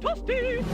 Toasty!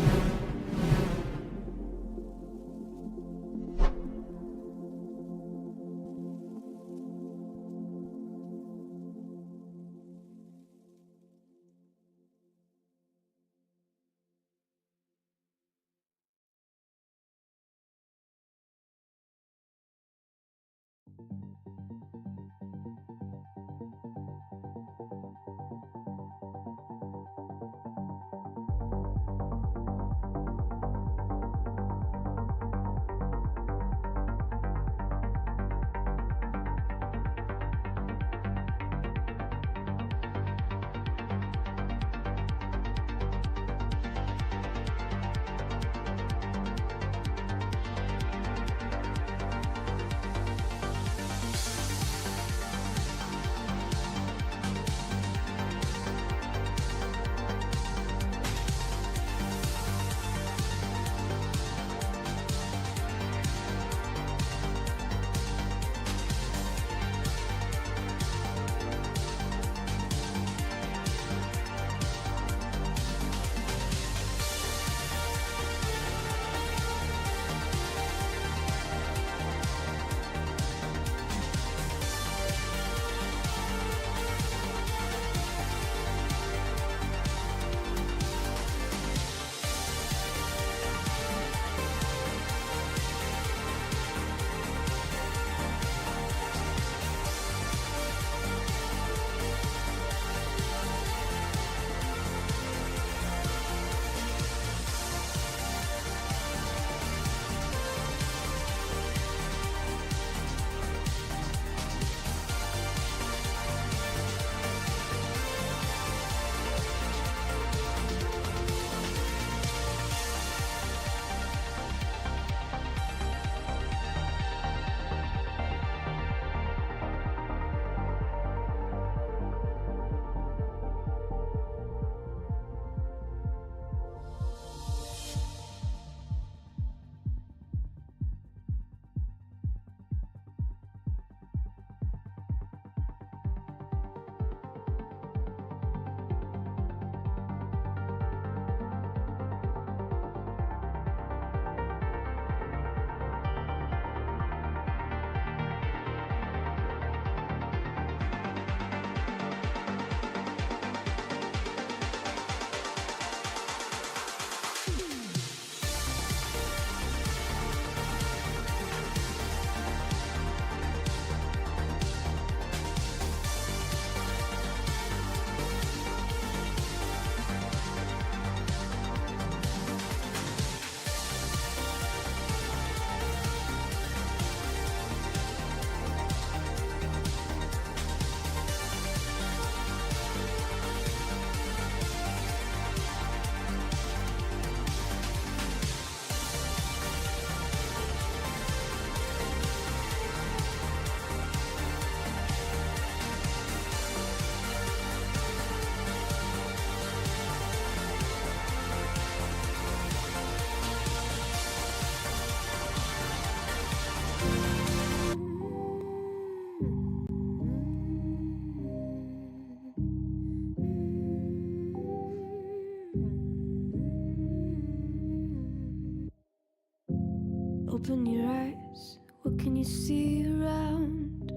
Open your eyes, what can you see around?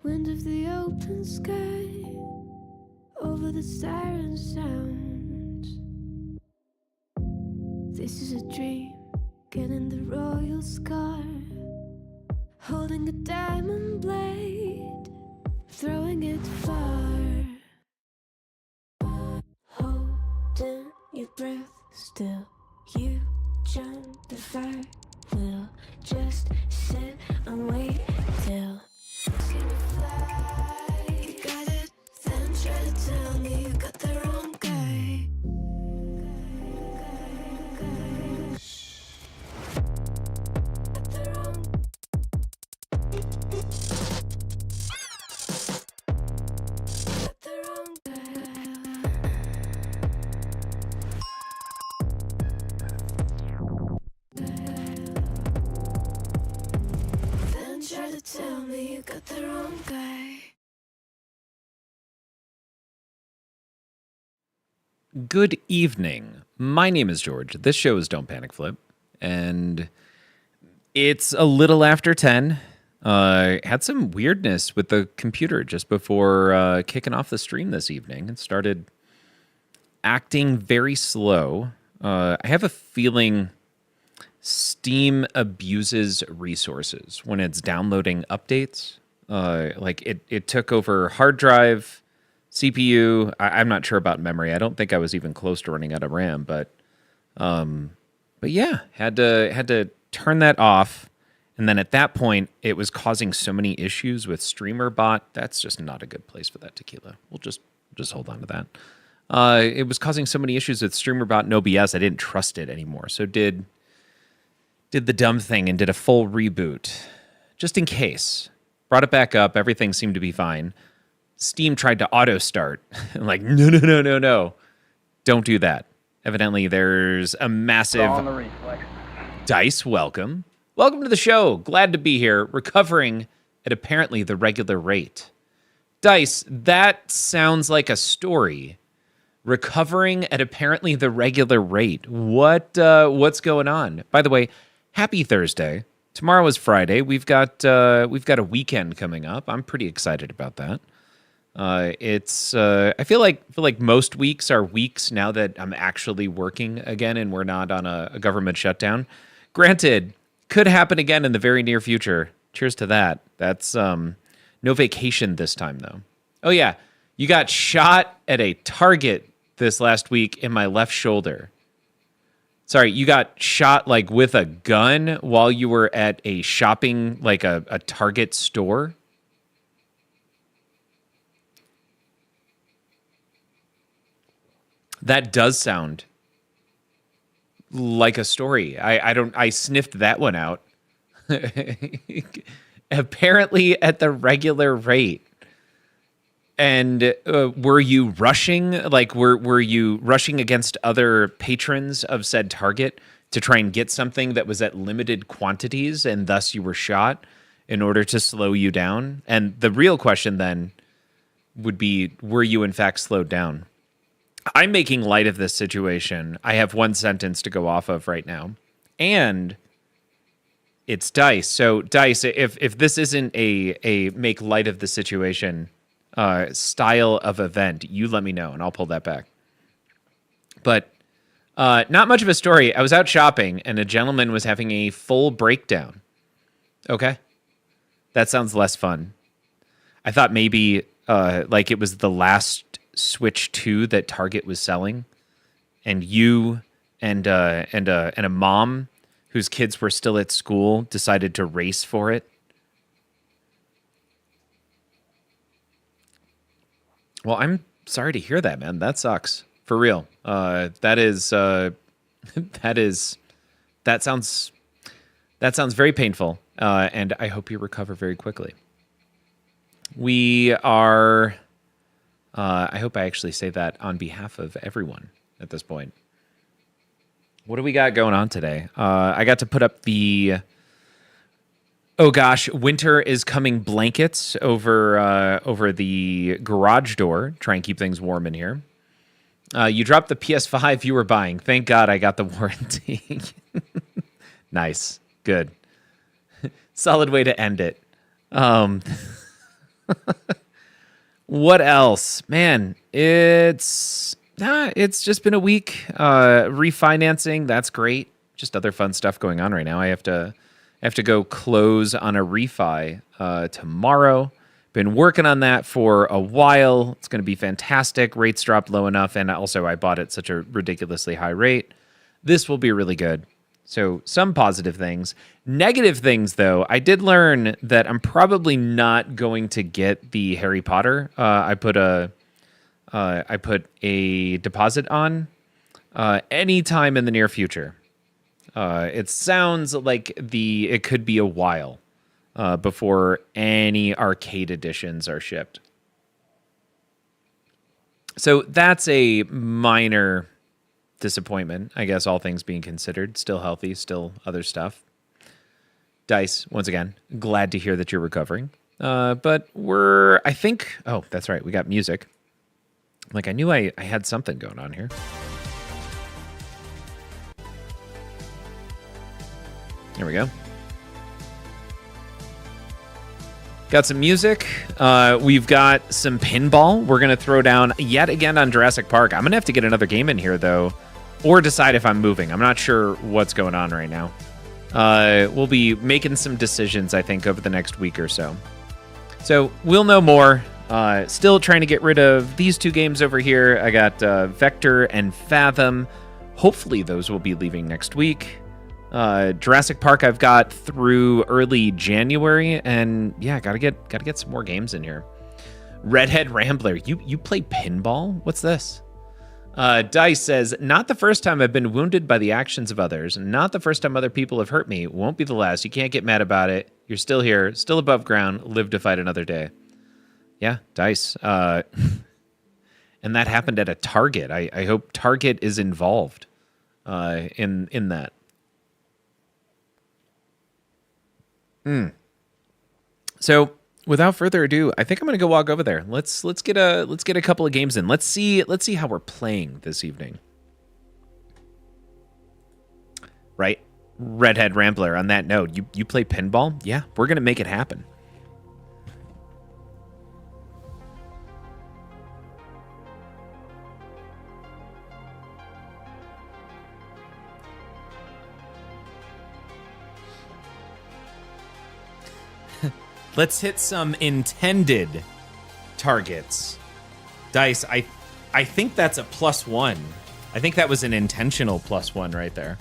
Wind of the open sky, over the siren sounds. This is a dream, getting the royal scar, holding a diamond blade, throwing it far. Holding your breath still, you jump the fire. We'll just sit and wait till it's gonna fly. You got it, then try to tell me you got the wrong guy. Got the wrong. Got the wrong guy. Then try to tell me you got the wrong guy. Good evening. My name is George. This show is Don't Panic Flip, and it's a little after 10. Had some weirdness with the computer just before kicking off the stream this evening. It started acting very slow. I have a feeling Steam abuses resources when it's downloading updates. Like it took over hard drive, CPU. I'm not sure about memory. I don't think I was even close to running out of RAM, but yeah, had to turn that off. And then at that point, it was causing so many issues with StreamerBot. That's just not a good place for that tequila. We'll just hold on to that. It was causing so many issues with StreamerBot and OBS. I didn't trust it anymore. So did the dumb thing and did a full reboot just in case. Brought it back up. Everything seemed to be fine. Steam tried to auto start. Like, no. Don't do that. Evidently, there's a massive Dice. Welcome to the show. Glad to be here. Recovering at apparently the regular rate. Dice, that sounds like a story. Recovering at apparently the regular rate. What's going on? By the way, happy Thursday. Tomorrow is Friday. We've got a weekend coming up. I'm pretty excited about that. I feel like most weeks are weeks now that I'm actually working again and we're not on a government shutdown. Granted, could happen again in the very near future. Cheers to that. That's no vacation this time though. Oh yeah, you got shot at a target this last week in my left shoulder. Sorry, you got shot like with a gun while you were at a shopping, like a Target store? That does sound like a story. I sniffed that one out. Apparently at the regular rate. And were you rushing? Like, were you rushing against other patrons of said Target to try and get something that was at limited quantities, and thus you were shot in order to slow you down? And the real question then would be, were you in fact slowed down? I'm making light of this situation. I have one sentence to go off of right now, and it's Dice. So Dice, if this isn't a make light of the situation style of event, you let me know and I'll pull that back. But not much of a story. I was out shopping and a gentleman was having a full breakdown. Okay. That sounds less fun. I thought maybe like it was the last Switch 2 that Target was selling, and you and a mom whose kids were still at school decided to race for it. Well, I'm sorry to hear that, man. That sucks. For real. That sounds very painful. And I hope you recover very quickly. We are, I hope I actually say that on behalf of everyone at this point. What do we got going on today? I got to put up the, oh gosh, winter is coming blankets over the garage door. Try and keep things warm in here. You dropped the PS5 you were buying. Thank God I got the warranty. Nice. Good. Solid way to end it. What else? Man, it's just been a week. Refinancing, that's great. Just other fun stuff going on right now. I have to go close on a refi tomorrow. Been working on that for a while. It's going to be fantastic. Rates dropped low enough, and also I bought at such a ridiculously high rate. This will be really good. So some positive things. Negative things, though, I did learn that I'm probably not going to get the Harry Potter. I put a deposit on anytime in the near future. It sounds like it could be a while before any arcade editions are shipped. So that's a minor disappointment, I guess, all things being considered. Still healthy, still other stuff. Dice, once again, glad to hear that you're recovering. But oh, that's right, we got music. Like, I knew I had something going on here. There we go. Got some music. We've got some pinball. We're going to throw down yet again on Jurassic Park. I'm going to have to get another game in here, though, or decide if I'm moving. I'm not sure what's going on right now. We'll be making some decisions, I think, over the next week or so. So we'll know more. Still trying to get rid of these two games over here. I got Vector and Fathom. Hopefully those will be leaving next week. Jurassic Park I've got through early January, and yeah, gotta get some more games in here. Redhead Rambler, you play pinball? What's this? Dice says, not the first time I've been wounded by the actions of others, not the first time other people have hurt me, won't be the last. You can't get mad about it. You're still here, still above ground, live to fight another day. Yeah, Dice. And that happened at a Target. I hope Target is involved in that. So, without further ado, I think I'm going to go walk over there. Let's get a couple of games in. Let's see how we're playing this evening. Right? Redhead Rambler, on that note, you play pinball? Yeah, we're going to make it happen. Let's hit some intended targets. Dice, I think that's a +1. I think that was an intentional +1 right there.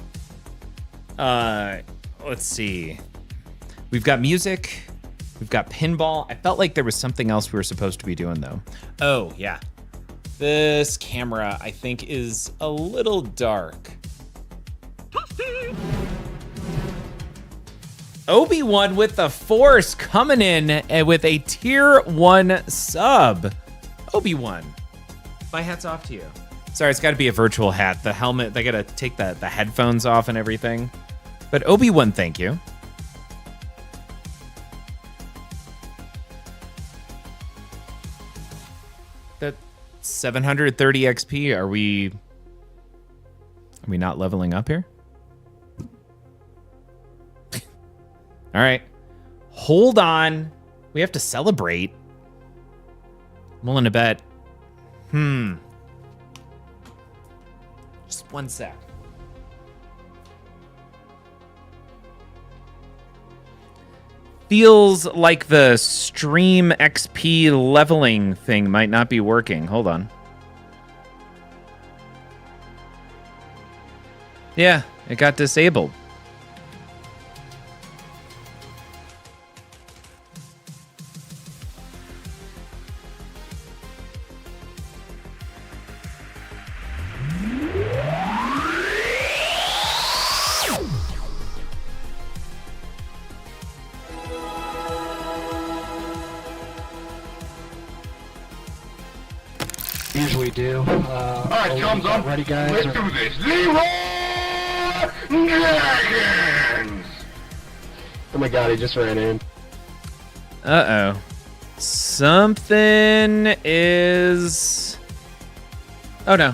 Let's see. We've got music. We've got pinball. I felt like there was something else we were supposed to be doing, though. Oh, yeah. This camera, I think, is a little dark. Obi-Wan with the Force coming in with a tier 1 sub. Obi-Wan, my hat's off to you. Sorry, it's got to be a virtual hat. The helmet, they got to take the headphones off and everything. But Obi-Wan, thank you. That 730 XP, are we not leveling up here? All right. Hold on. We have to celebrate. I'm willing to bet. Just one sec. Feels like the stream XP leveling thing might not be working. Hold on. Yeah, it got disabled. Usually do. Alright, thumbs up. Ready, guys? Let's do this. Leroy Dragons! Oh my god, he just ran in. Uh-oh. Something is... Oh, no.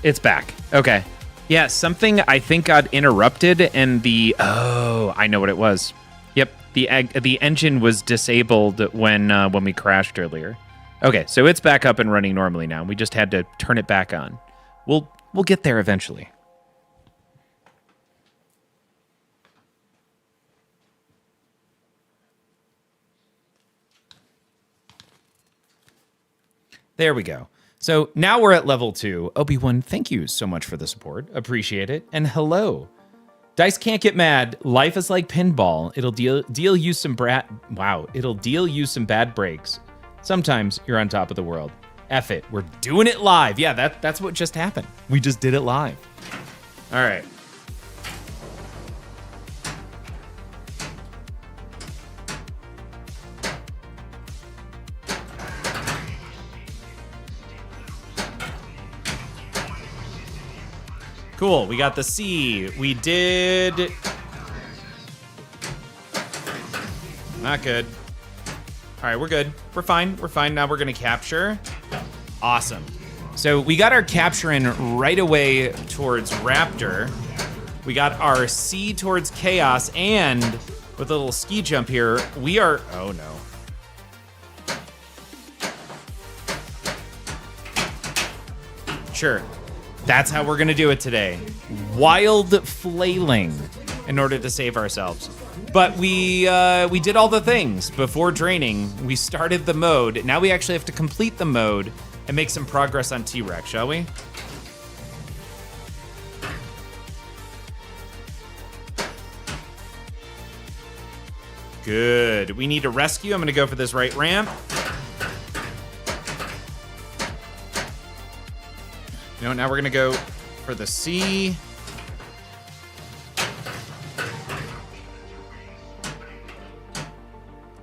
It's back. Okay. Yeah, something I think got interrupted and the... Oh, I know what it was. Yep, the engine was disabled when we crashed earlier. Okay, so it's back up and running normally now. We just had to turn it back on. We'll get there eventually. There we go. So now we're at level 2. Obi-Wan, thank you so much for the support. Appreciate it. And hello. Dice can't get mad. Life is like pinball. It'll deal you some It'll deal you some bad breaks. Sometimes you're on top of the world. F it. We're doing it live. Yeah, that's what just happened. We just did it live. All right. Cool. We got the C. We did... Not good. All right, we're good. We're fine. We're fine. Now we're gonna capture. Awesome. So we got our capture in right away towards Raptor. We got our C towards Chaos, and with a little ski jump here, we are, oh no. Sure, that's how we're gonna do it today. Wild flailing in order to save ourselves. But we did all the things before draining. We started the mode. Now we actually have to complete the mode and make some progress on T-Rex, shall we? Good. We need a rescue. I'm gonna go for this right ramp. No, now we're gonna go for the C.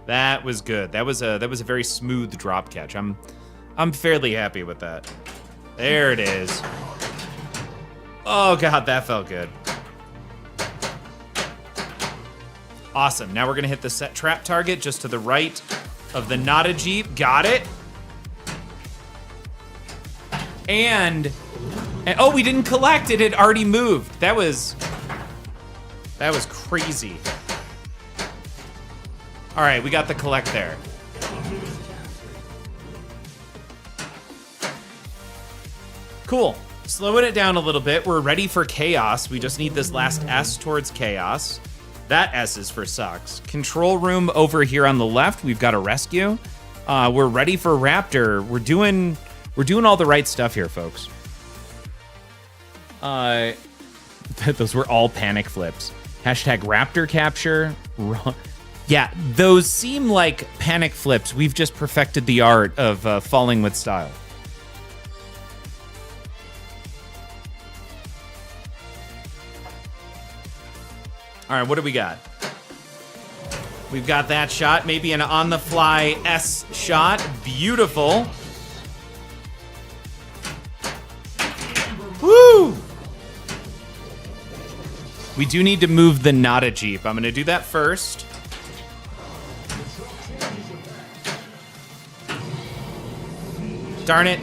That was good. That was a very smooth drop catch. I'm fairly happy with that. There it is. Oh god, that felt good. Awesome. Now we're gonna hit the set trap target just to the right of the Nada Jeep. Got it. And oh, we didn't collect. It had already moved. That was crazy. All right, we got the collect there. Cool. Slowing it down a little bit. We're ready for Chaos. We just need this last S towards Chaos. That S is for sucks. Control room over here on the left. We've got a rescue. We're ready for Raptor. We're doing all the right stuff here, folks. Those were all panic flips. Hashtag Raptor capture. Yeah, those seem like panic flips. We've just perfected the art of falling with style. All right, what do we got? We've got that shot, maybe an on-the-fly S shot. Beautiful. Woo! We do need to move the Nada Jeep. I'm gonna do that first. Darn it.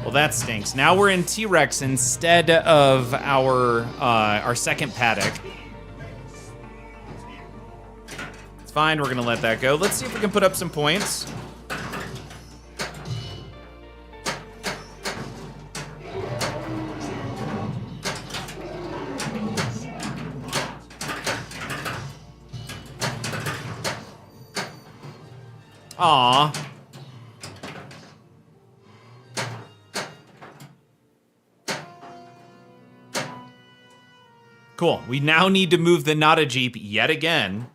Well, that stinks. Now we're in T-Rex instead of our second paddock. It's fine, we're gonna let that go. Let's see if we can put up some points. Aw. Cool. We now need to move the Nada Jeep yet again.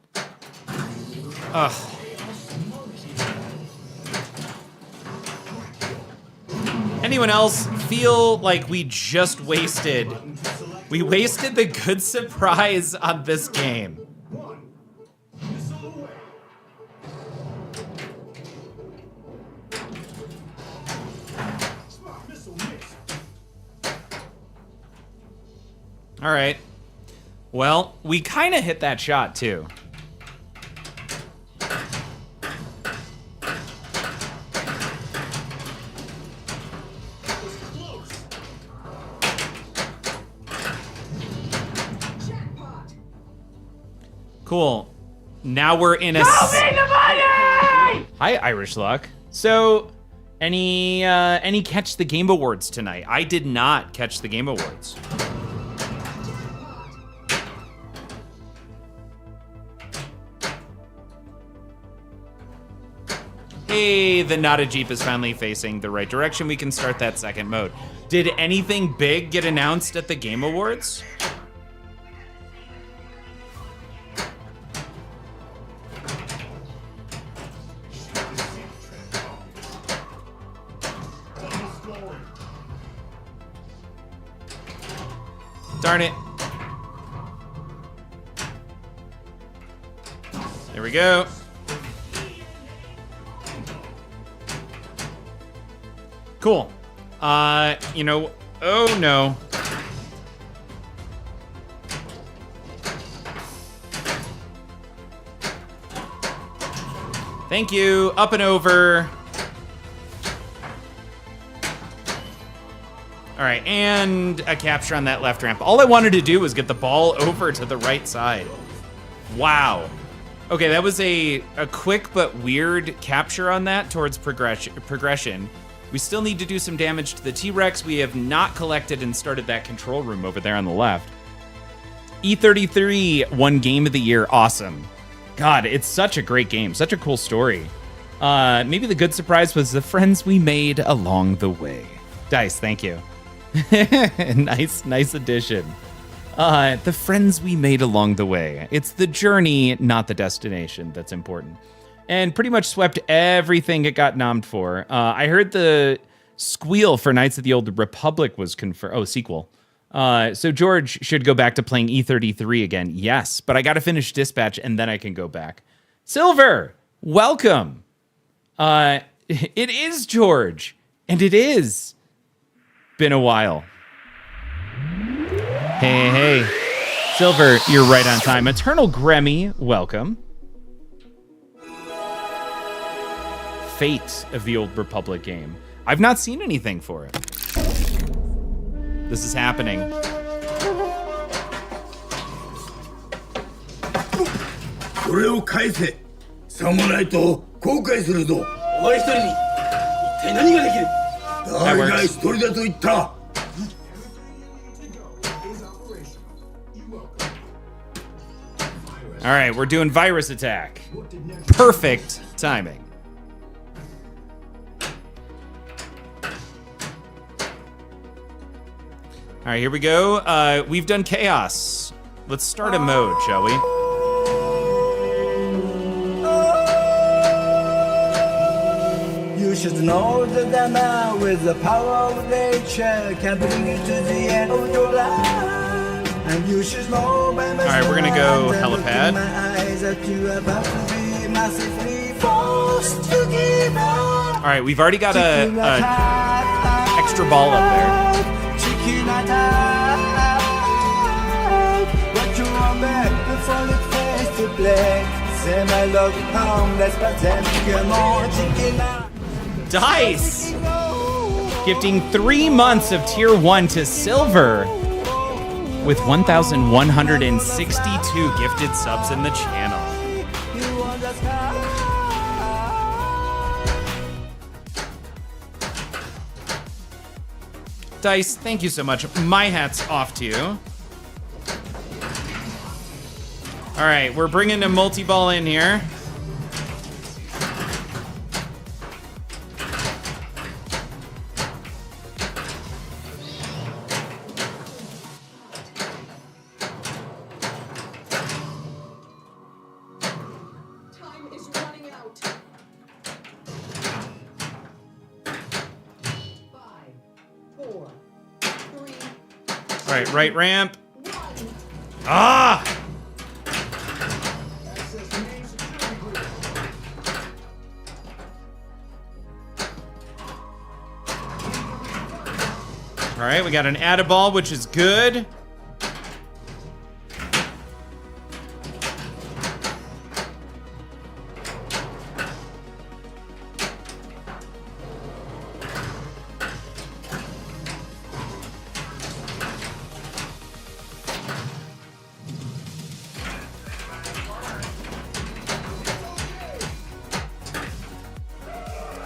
Ugh. Anyone else feel like we just wasted the good surprise on this game? All right. Well, we kind of hit that shot too. Cool. Now we're in a. Hi, Irish Luck. So, any catch the game awards tonight? I did not catch the game awards. Hey, the Nada Jeep is finally facing the right direction. We can start that second mode. Did anything big get announced at the Game Awards? Darn it. There we go. Cool. You know, oh no. Thank you. Up and over. All right, and a capture on that left ramp. All I wanted to do was get the ball over to the right side. Wow. Okay, that was a quick but weird capture on that towards progression. We still need to do some damage to the T-Rex. We have not collected and started that control room over there on the left. E33 won Game of the Year. Awesome. God, it's such a great game. Such a cool story. Maybe the good surprise was the friends we made along the way. Dice, thank you. Nice addition. The friends we made along the way. It's the journey, not the destination, that's important. And pretty much swept everything it got nommed for. I heard the squeal for Knights of the Old Republic was confirmed. Oh, sequel. So George should go back to playing E33 again. Yes, but I got to finish Dispatch and then I can go back. Silver, welcome. It is George, and it is been a while. Hey. Silver, you're right on time. Eternal Gremmy, welcome. Fate of the Old Republic game. I've not seen anything for it. This is happening. それを返せ。さもないと後悔するぞ。お前一人に一体何ができる？誰が一人だと言った？ All right, we're doing virus attack. Perfect timing. All right, here we go. We've done chaos. Let's start a mode, shall we? You should know that a man with the power of nature can bring you to the end of your life. And you should know by my all right, we're gonna go helipad. All right, we've already got a extra ball up there. Dice! Gifting 3 months of tier 1 to Silver with 1,162 gifted subs in the channel. Dice, thank you so much. My hat's off to you. All right, we're bringing a multi-ball in here. All right, right ramp. Ah! All right, we got an add-a-ball, which is good.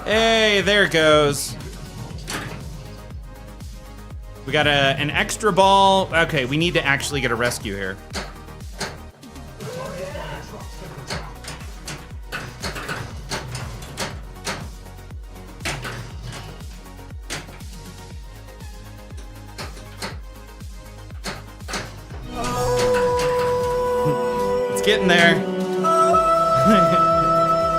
Hey, there it goes. We got an extra ball. Okay, we need to actually get a rescue here. It's getting there.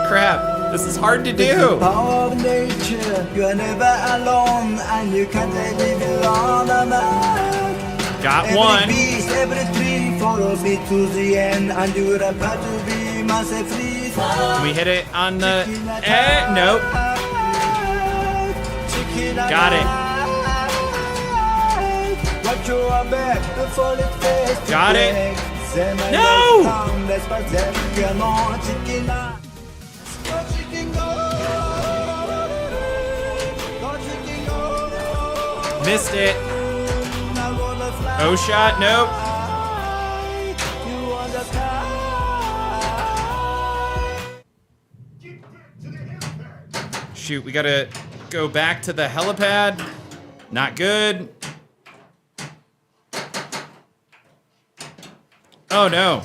Crap. This is hard to do. Power of nature, you are never alone, and you can't live alone. Got one. Every beast, every tree follows me to the end, and you are about to be myself free. Can we hit it on the... nope. Got it. Got it. No! Missed it. Now gonna fly. Oh shot, nope. You on the sky. Shoot, we gotta go back to the helipad. Not good. Oh no.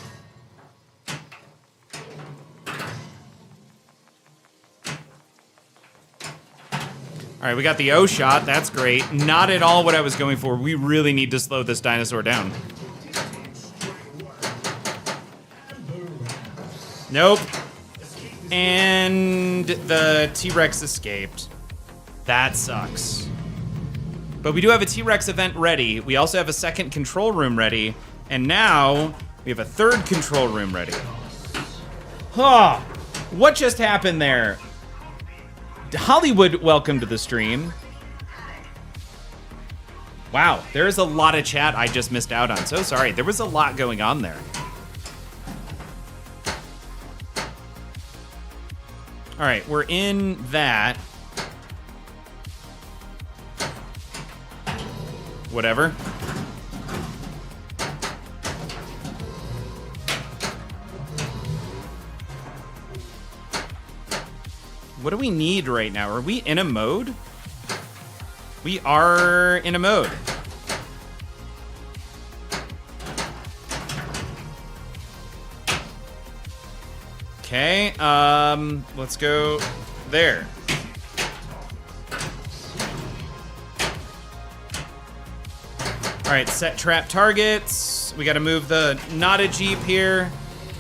All right, we got the O shot. That's great. Not at all what I was going for. We really need to slow this dinosaur down. Nope. And the T-Rex escaped. That sucks. But we do have a T-Rex event ready. We also have a second control room ready. And now we have a third control room ready. Huh. What just happened there? Hollywood, welcome to the stream. Wow, there's a lot of chat I just missed out on. So sorry. There was a lot going on there. All right, we're in that. Whatever. What do we need right now? Are we in a mode? We are in a mode. Okay, let's go there. All right, set trap targets. We got to move the not a Jeep here.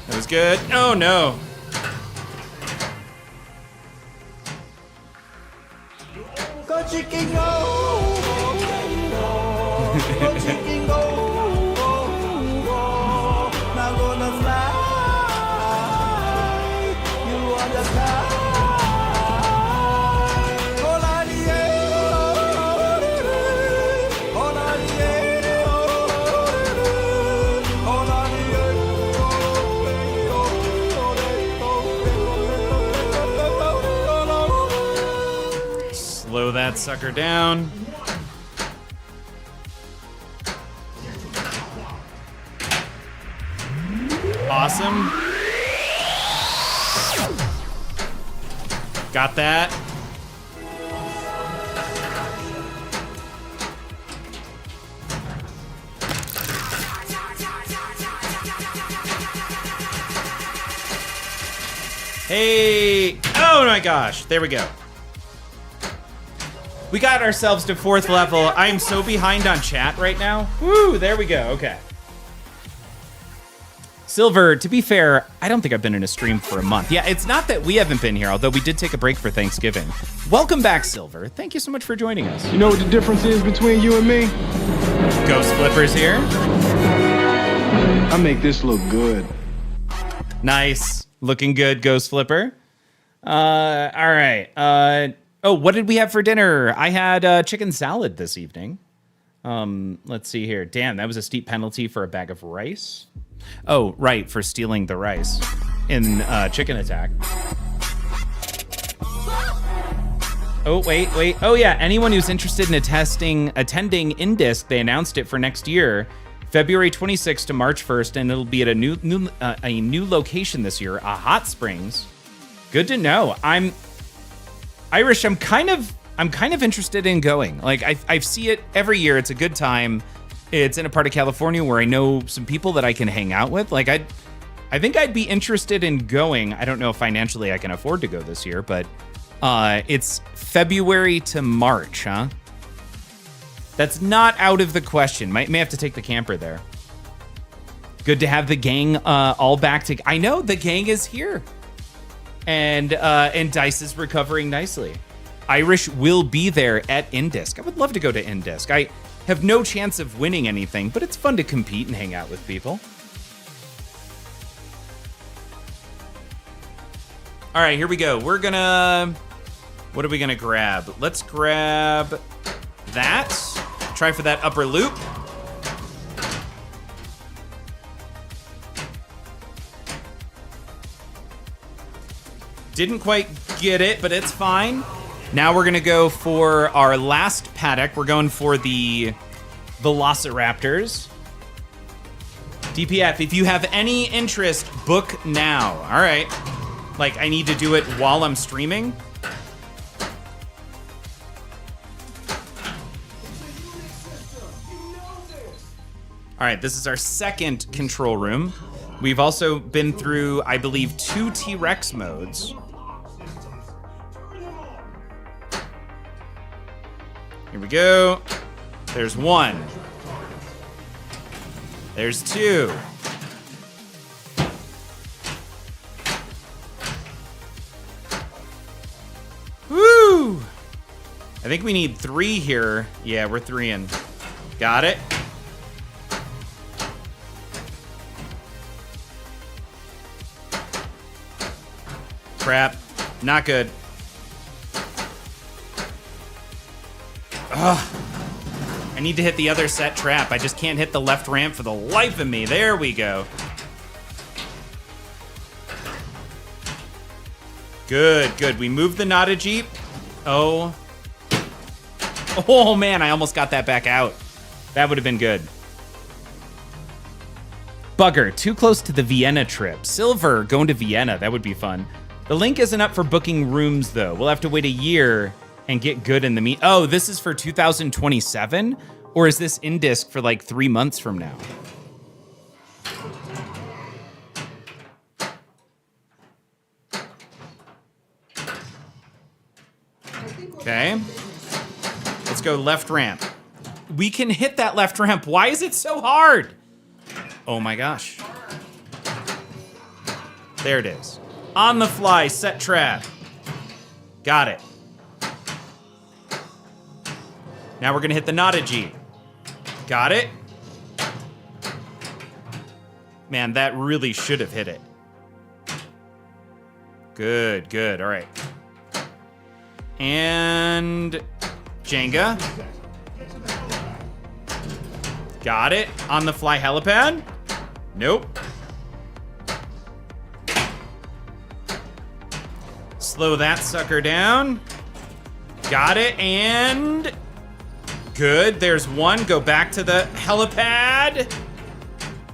That was good. Oh no. Go chicken go. Go chicken go. Now gonna fly. You on the sky. All I need, all I need, all I need. Slow that sucker down. Awesome. Got that. Hey. Oh my gosh. There we go. We got ourselves to 4th level. I'm so behind on chat right now. Woo, there we go. Okay. Silver, to be fair, I don't think I've been in a stream for a month. Yeah, it's not that we haven't been here, although we did take a break for Thanksgiving. Welcome back, Silver. Thank you so much for joining us. You know what the difference is between you and me? Ghost Flipper's here. I make this look good. Nice. Looking good, Ghost Flipper. All right. Oh, what did we have for dinner? I had chicken salad this evening. Let's see here. Damn, that was a steep penalty for a bag of rice. Oh, right, for stealing the rice in Chicken Attack. Oh, wait. Oh, yeah, anyone who's interested in attending Indisc, they announced it for next year, February 26th to March 1st, and it'll be at a new location this year, Hot Springs. Good to know. Irish, I'm kind of interested in going. Like, I see it every year. It's a good time. It's in a part of California where I know some people that I can hang out with. Like, I think I'd be interested in going. I don't know if financially I can afford to go this year, but it's February to March, huh? That's not out of the question. May have to take the camper there. Good to have the gang all back together. I know the gang is here. And Dice is recovering nicely. Irish will be there at Indisc. I would love to go to Indisc. I have no chance of winning anything, but it's fun to compete and hang out with people. All right, here we go. What are we gonna grab? Let's grab that. Try for that upper loop. Didn't quite get it, but it's fine. Now we're gonna go for our last paddock. We're going for the Velociraptors. DPF, if you have any interest, book now. All right. Like, I need to do it while I'm streaming. All right, this is our second control room. We've also been through, I believe, 2 T-Rex modes. Here we go. There's 1. There's 2. Woo! I think we need 3 here. Yeah, we're 3 in. Got it. Crap. Not good. Ugh. I need to hit the other set trap. I just can't hit the left ramp for the life of me. There we go. Good, good. We moved the Nada Jeep. Oh. Oh, man, I almost got that back out. That would have been good. Bugger, too close to the Vienna trip. Silver, going to Vienna. That would be fun. The link isn't up for booking rooms, though. We'll have to wait a year and get good in the meet. Oh, this is for 2027? Or is this in disc for like 3 months from now? Okay. Let's go left ramp. We can hit that left ramp. Why is it so hard? Oh my gosh. There it is. On the fly, set trap. Got it. Now we're gonna hit the Nada Jeep. Got it. Man, that really should have hit it. Good, good, all right. And Jenga. Got it. On the fly helipad. Nope. Slow that sucker down. Got it, and good. There's 1. Go back to the helipad.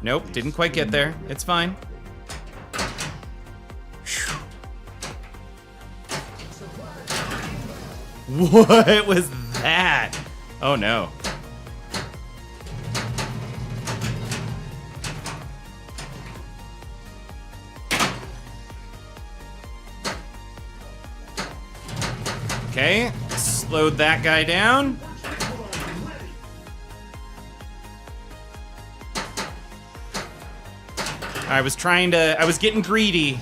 Nope, didn't quite get there. It's fine. What was that? Oh no. Okay, slowed that guy down. I was getting greedy.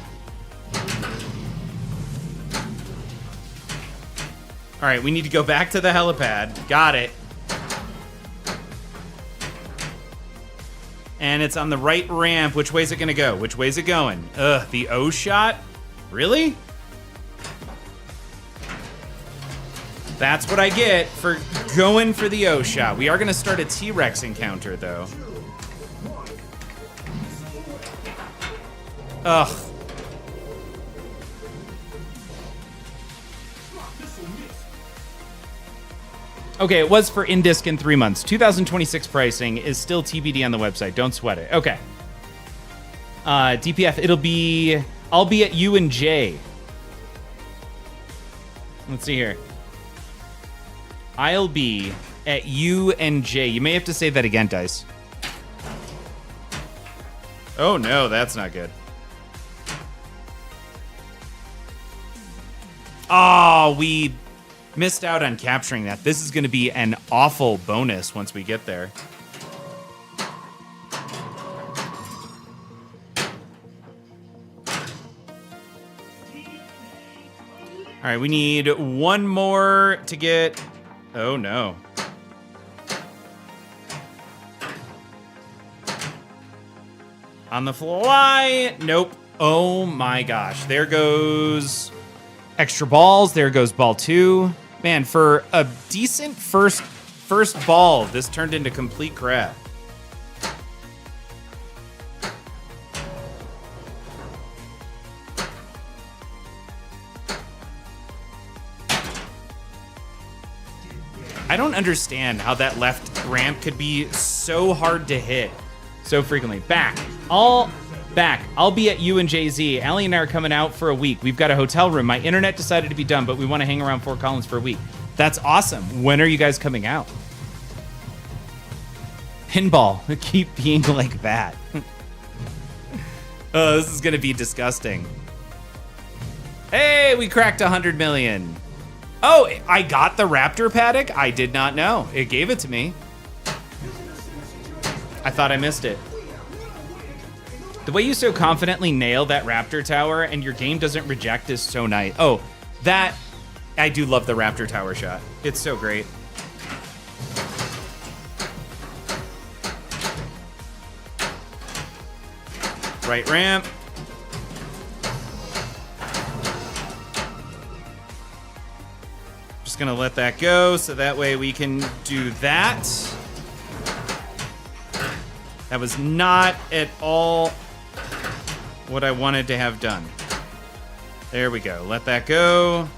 All right, we need to go back to the helipad. Got it. And it's on the right ramp. Which way's it gonna go? Which way's it going? Ugh, the O shot? Really? That's what I get for going for the O shot. We are gonna start a T-Rex encounter though. Ugh. Okay, it was for in-disc in 3 months. 2026 pricing is still TBD on the website. Don't sweat it. Okay. DPF, I'll be at U and J. Let's see here. I'll be at U and J. You may have to say that again, Dice. Oh no, that's not good. Oh, we missed out on capturing that. This is going to be an awful bonus once we get there. All right, we need 1 more to get... Oh, no. On the fly. Nope. Oh, my gosh. There goes extra balls. There goes ball 2. Man, for a decent first ball, this turned into complete crap. I don't understand how that left ramp could be so hard to hit so frequently. I'll be at you and Jay-Z. Allie and I are coming out for a week. We've got a hotel room. My internet decided to be done, but we want to hang around Fort Collins for a week. That's awesome. When are you guys coming out? Pinball. Keep being like that. Oh, this is going to be disgusting. Hey, we cracked 100 million. Oh, I got the Raptor paddock? I did not know. It gave it to me. I thought I missed it. The way you so confidently nail that Raptor tower and your game doesn't reject is so nice. Oh, that... I do love the Raptor tower shot. It's so great. Right ramp. Just gonna let that go so that way we can do that. That was not at all what I wanted to have done. There we go. Let that go.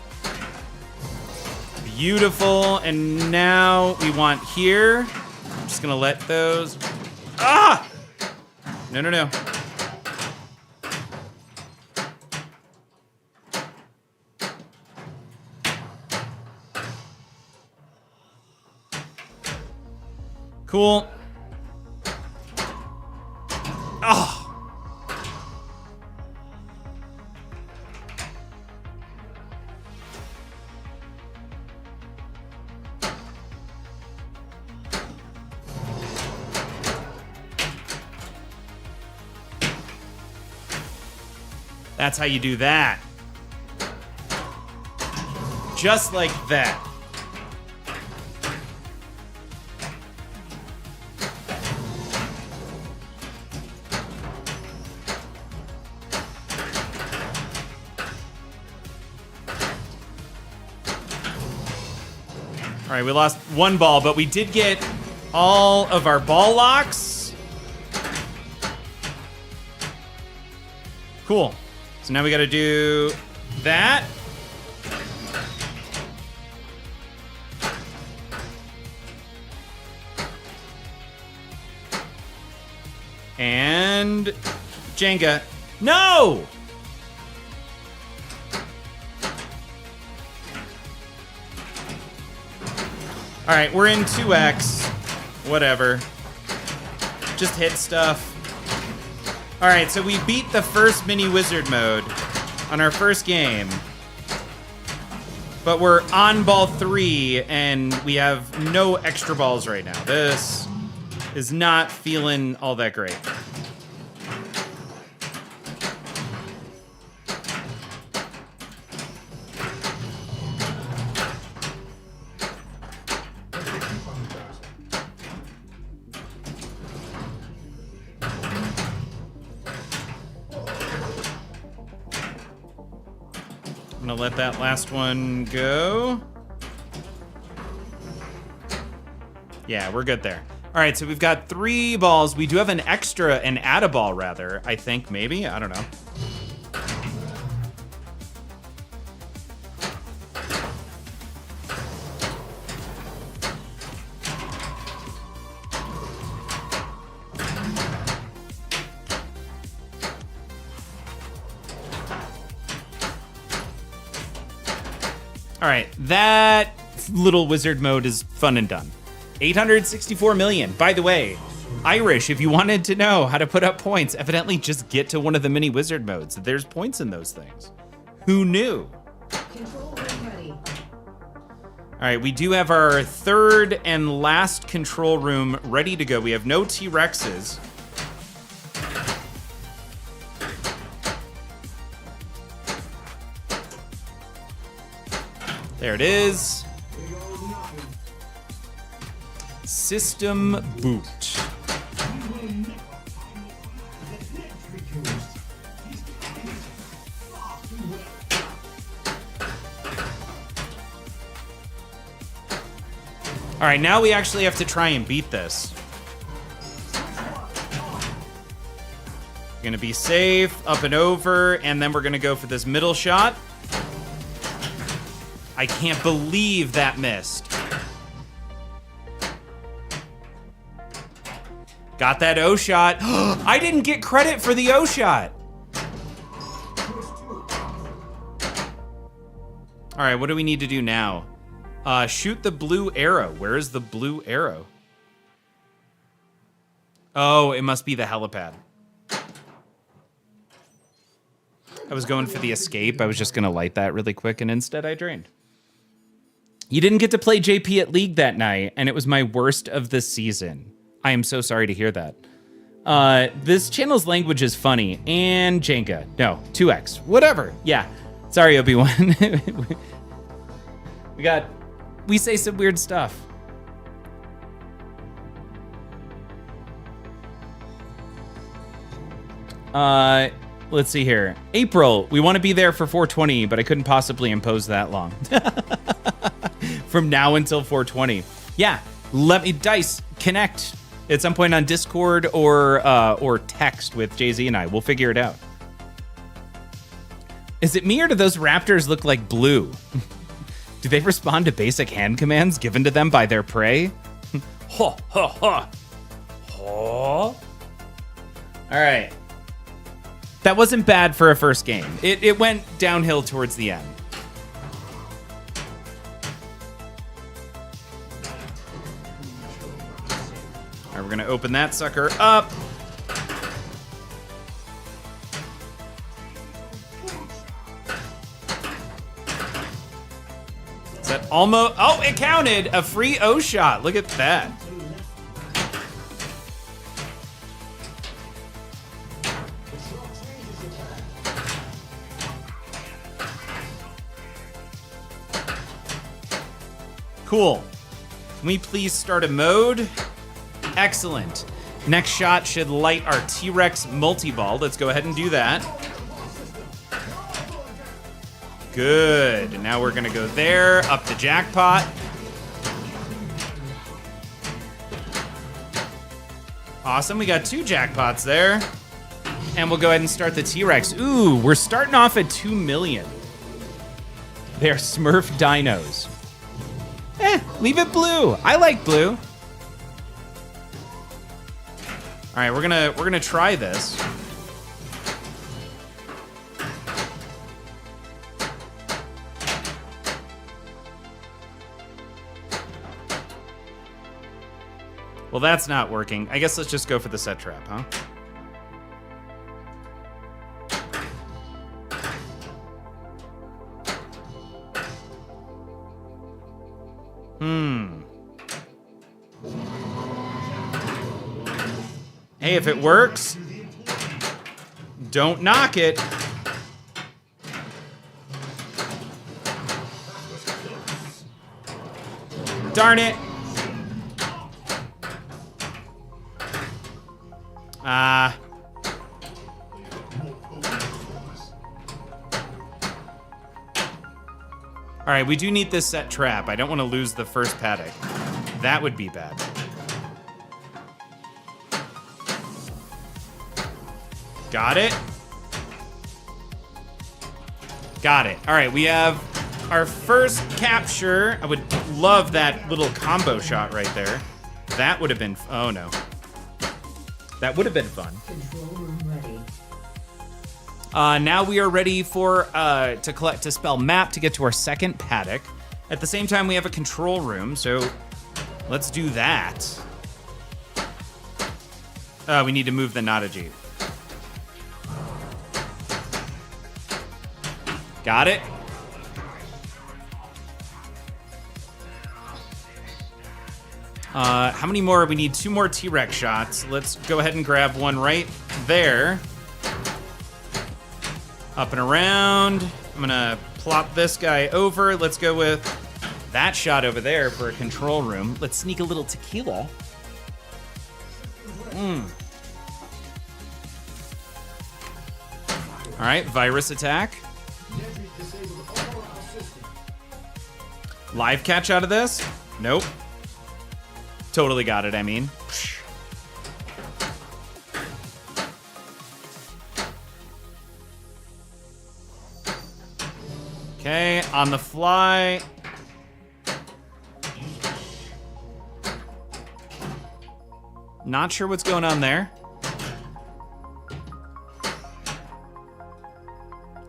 Beautiful. And now we want here. I'm just gonna let those. Ah! No. Cool. Oh. That's how you do that. Just like that. All right, we lost one ball, but we did get all of our ball locks. Cool. So now we got to do that. And Jenga. No! All right, we're in 2x. Whatever. Just hit stuff. All right, so we beat the first mini wizard mode on our first game. But we're on ball 3, and we have no extra balls right now. This is not feeling all that great. I'm gonna let that last one go. Yeah, we're good there. All right, so we've got 3 balls. We do have an add a ball rather, I think, maybe, I don't know. All right, that little wizard mode is fun and done. 864 million. By the way, Irish, if you wanted to know how to put up points, evidently just get to one of the mini wizard modes. There's points in those things. Who knew? Control room ready. All right, we do have our 3rd and last control room ready to go. We have no T-Rexes. There it is. System boot. All right, now we actually have to try and beat this. We're gonna be safe, up and over, and then we're gonna go for this middle shot. I can't believe that missed. Got that O shot. I didn't get credit for the O shot. All right, what do we need to do now? Shoot the blue arrow. Where is the blue arrow? Oh, it must be the helipad. I was going for the escape. I was just gonna light that really quick, and instead I drained. You didn't get to play JP at League that night, and it was my worst of the season. I am so sorry to hear that. This channel's language is funny, and Jenga. No, 2X. Whatever. Yeah. Sorry, Obi-Wan. We say some weird stuff. Let's see here. April, we want to be there for 420, but I couldn't possibly impose that long. From now until 420. Yeah, let me, Dice, connect at some point on Discord or text with Jay-Z and I. We'll figure it out. Is it me or do those raptors look like blue? Do they respond to basic hand commands given to them by their prey? Ha, ha, ha. Ha. All right. That wasn't bad for a first game. It went downhill towards the end. All right, we're gonna open that sucker up. Is that almost, oh, it counted, a free O shot. Look at that. Cool. Can we please start a mode? Excellent. Next shot should light our T-Rex multi-ball. Let's go ahead and do that. Good. And now we're gonna go there, up the jackpot. Awesome, we got 2 jackpots there. And we'll go ahead and start the T-Rex. Ooh, we're starting off at 2 million. They're Smurf dinos. Leave it blue. I like blue. All right, we're gonna try this. Well, that's not working. I guess let's just go for the set trap, huh? Hey, if it works, don't knock it. Darn it. All right, we do need this set trap. I don't want to lose the first paddock. That would be bad. Got it. Got it. All right, we have our first capture. I would love that little combo shot right there. That would have been, oh no. That would have been fun. Control room ready. Now we are ready for to spell map to get to our second paddock. At the same time, we have a control room, so let's do that. We need to move the Nadaji. Got it. How many more? We need 2 more T-Rex shots. Let's go ahead and grab one right there. Up and around. I'm gonna plop this guy over. Let's go with that shot over there for a control room. Let's sneak a little tequila. All right, virus attack. Live catch out of this? Nope. Totally got it, I mean. Okay, on the fly. Not sure what's going on there.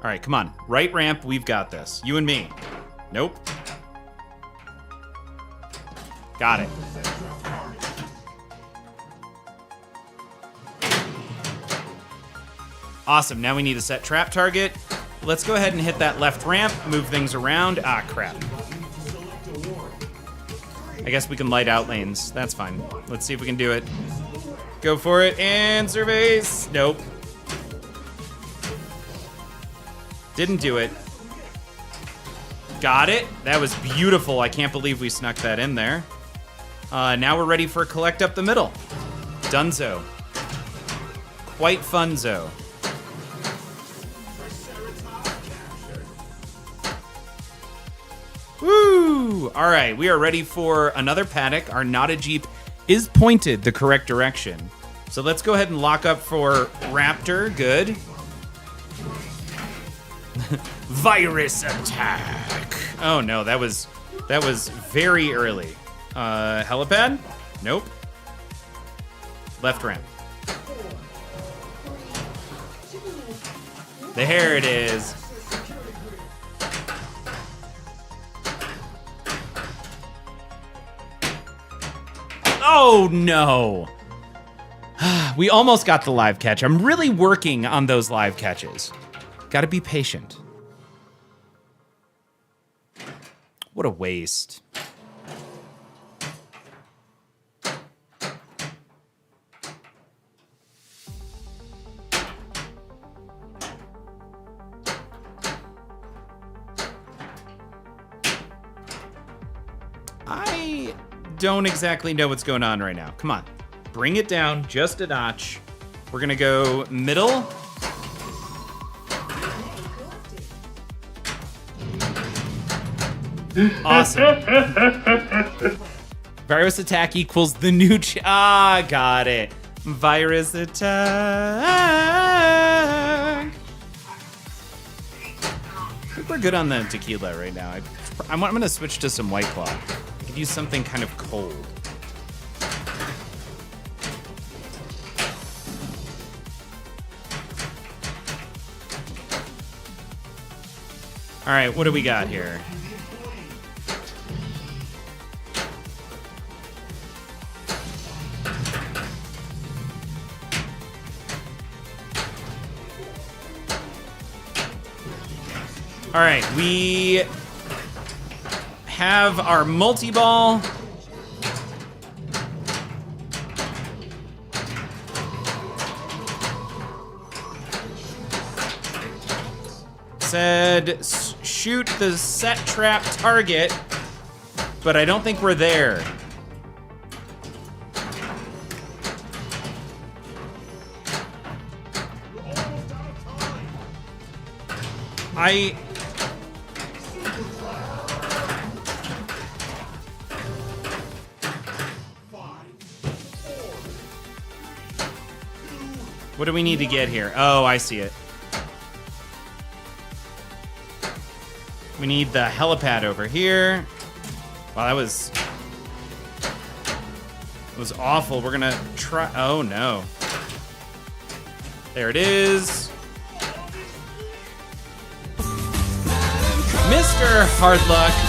All right, come on. Right ramp, we've got this. You and me. Nope. Got it. Awesome, now we need to set trap target. Let's go ahead and hit that left ramp, move things around. Ah, crap. I guess we can light out lanes. That's fine. Let's see if we can do it. Go for it, and surveys. Nope. Didn't do it. Got it. That was beautiful. I can't believe we snuck that in there. Now we're ready for collect up the middle. Dunzo. Quite funzo. Woo! All right, we are ready for another paddock. Our Nada Jeep is pointed the correct direction. So let's go ahead and lock up for Raptor. Good. Virus attack. Oh no, that was very early. Helipad? Nope. Left ramp. There it is. Oh no. We almost got the live catch. I'm really working on those live catches. Gotta be patient. What a waste. I don't exactly know what's going on right now. Come on. Bring it down just a notch. We're gonna go middle. Awesome. Virus attack equals the new got it. Virus attack. I think we're good on the tequila right now. I'm gonna switch to some White Claw. I could use something kind of cold. All right, what do we got here? All right, we have our multi-ball. Said shoot the set trap target, but I don't think we're there. What do we need to get here? Oh, I see it. We need the helipad over here. Wow, that was awful. We're gonna try. Oh no. There it is. Mr. Hardluck.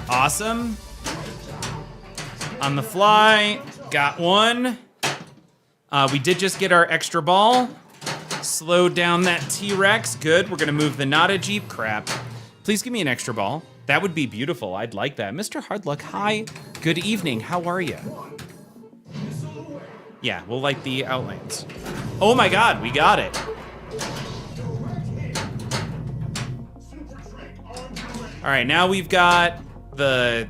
Awesome. On the fly, got one. We did just get our extra ball. Slowed down that T-Rex. Good. We're gonna move the Nada Jeep. Crap. Please give me an extra ball. That would be beautiful. I'd like that. Mr. Hardluck, hi. Good evening. How are you? Yeah, we'll light the outlanes. Oh my God, we got it. All right, now we've got the...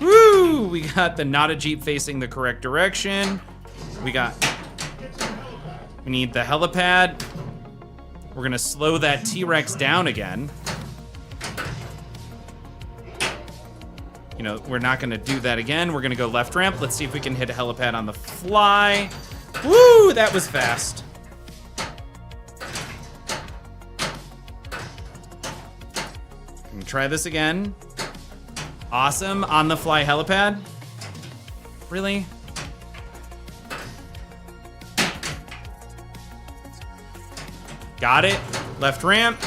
Woo! We got the Nada Jeep facing the correct direction. We need the helipad. We're gonna slow that T-Rex down again. You know, we're not gonna do that again. We're gonna go left ramp. Let's see if we can hit a helipad on the fly. Woo! That was fast. I'm gonna try this again. Awesome. On the fly helipad. Really? Got it. Left ramp.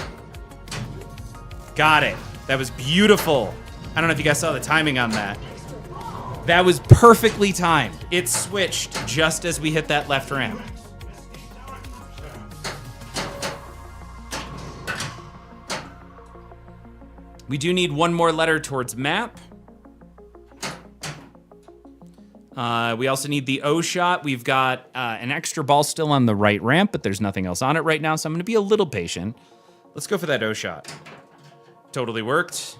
Got it. That was beautiful. I don't know if you guys saw the timing on that. That was perfectly timed. It switched just as we hit that left ramp. We do need one more letter towards map. We also need the O shot. We've got an extra ball still on the right ramp, but there's nothing else on it right now, so I'm gonna be a little patient. Let's go for that O shot. Totally worked.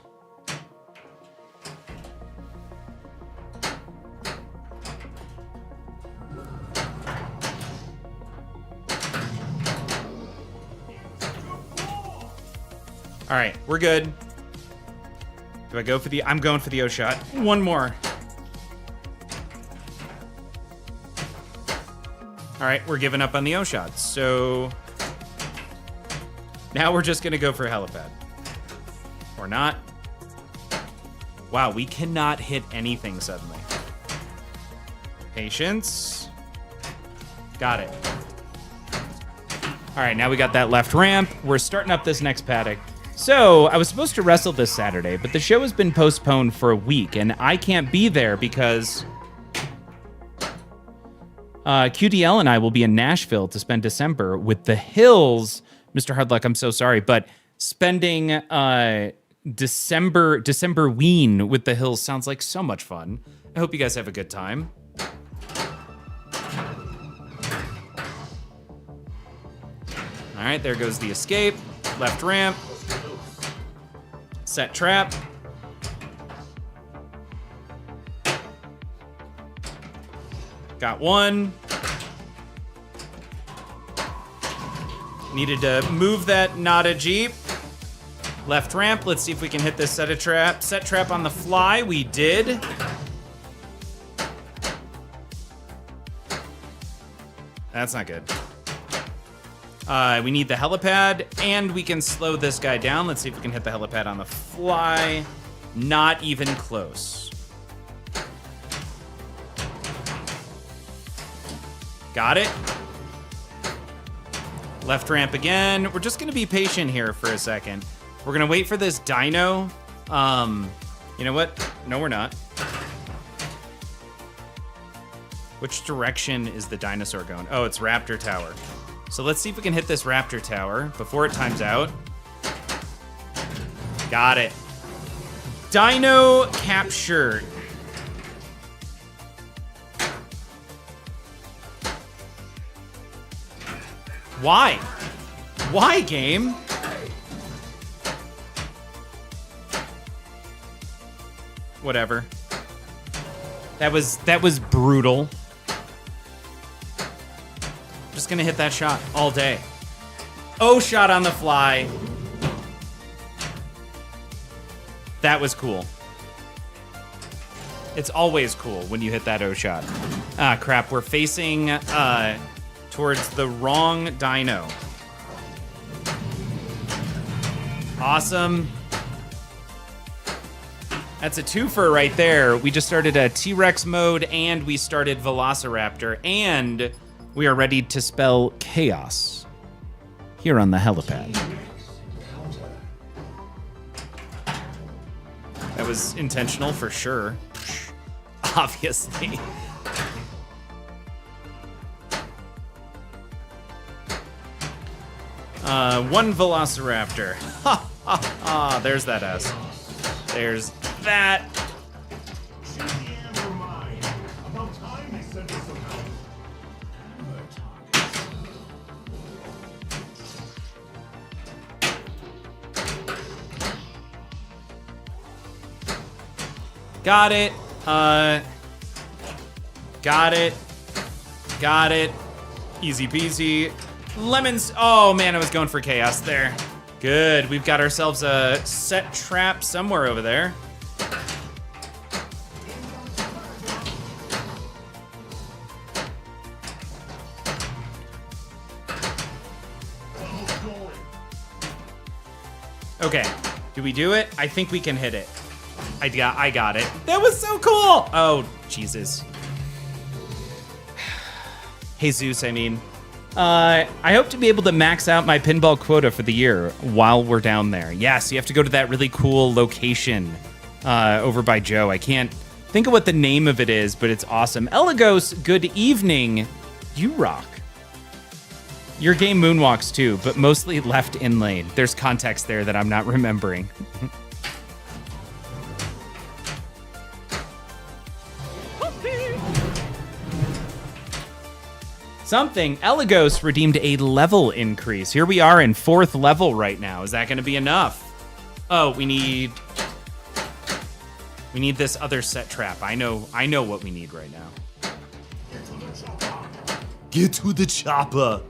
All right, we're good. Do I go for the, I'm going for the O shot. One more. All right, we're giving up on the O shot. So now we're just gonna go for a helipad. Or not. Wow, we cannot hit anything suddenly. Patience. Got it. All right, now we got that left ramp. We're starting up this next paddock. So I was supposed to wrestle this Saturday, but the show has been postponed for a week, and I can't be there because QDL and I will be in Nashville to spend December with the Hills. Mr. Hardluck, I'm so sorry, but spending December-ween with the Hills sounds like so much fun. I hope you guys have a good time. All right, there goes the escape. Left ramp. Set trap. Got one. Needed to move that, not a Jeep. Left ramp. Let's see if we can hit this set trap on the fly. We did. That's not good. We need the helipad, and we can slow this guy down. Let's see if we can hit the helipad on the fly. Not even close. Got it. Left ramp again. We're just gonna be patient here for a second. We're gonna wait for this dyno. You know what? No, we're not. Which direction is the dinosaur going? Oh, it's Raptor Tower. So let's see if we can hit this Raptor Tower before it times out. Got it. Dino captured. Why? Why, game? Whatever. That was brutal. Just gonna hit that shot all day. Oh, shot on the fly. That was cool. It's always cool when you hit that O shot. Ah, crap. We're facing towards the wrong dyno. Awesome. That's a twofer right there. We just started a T-Rex mode, and we started Velociraptor, and we are ready to spell chaos here on the helipad. That was intentional for sure. Obviously. One Velociraptor. Ha ha ha. There's that S. There's that. Got it. Got it. Got it. Easy peasy. Lemons. Oh man, I was going for chaos there. Good. We've got ourselves a set trap somewhere over there. Okay. Do we do it? I think we can hit it. I got it. That was so cool. Oh, Jesus. Jesus, I mean. I hope to be able to max out my pinball quota for the year while we're down there. Yes, you have to go to that really cool location over by Joe. I can't think of what the name of it is, but it's awesome. Eligos, good evening. You rock. Your game moonwalks too, but mostly left in lane. There's context there that I'm not remembering. Something. Eligos redeemed a level increase. Here we are in 4th level right now. Is that going to be enough? Oh, we need this other set trap. I know what we need right now. Get to the chopper.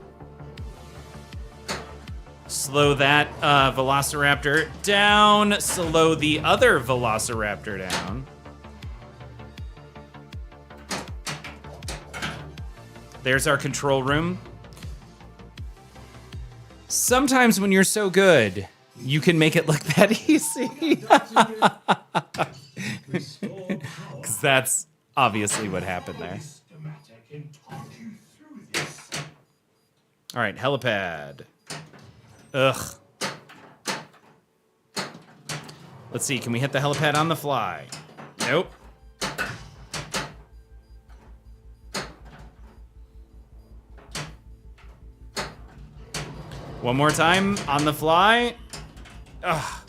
Slow that Velociraptor down. Slow the other Velociraptor down. There's our control room. Sometimes when you're so good, you can make it look that easy. Because that's obviously what happened there. All right, helipad. Ugh. Let's see, can we hit the helipad on the fly? Nope. One more time, on the fly. Ugh.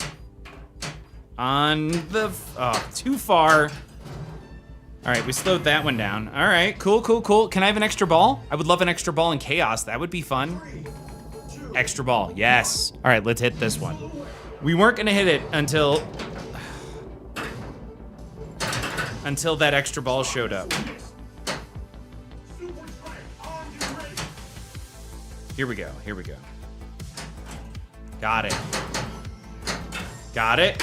On the, too far. All right, we slowed that one down. All right, cool. Can I have an extra ball? I would love an extra ball in Chaos. That would be fun. Extra ball, yes. All right, let's hit this one. We weren't gonna hit it until that extra ball showed up. Here we go. Got it. Got a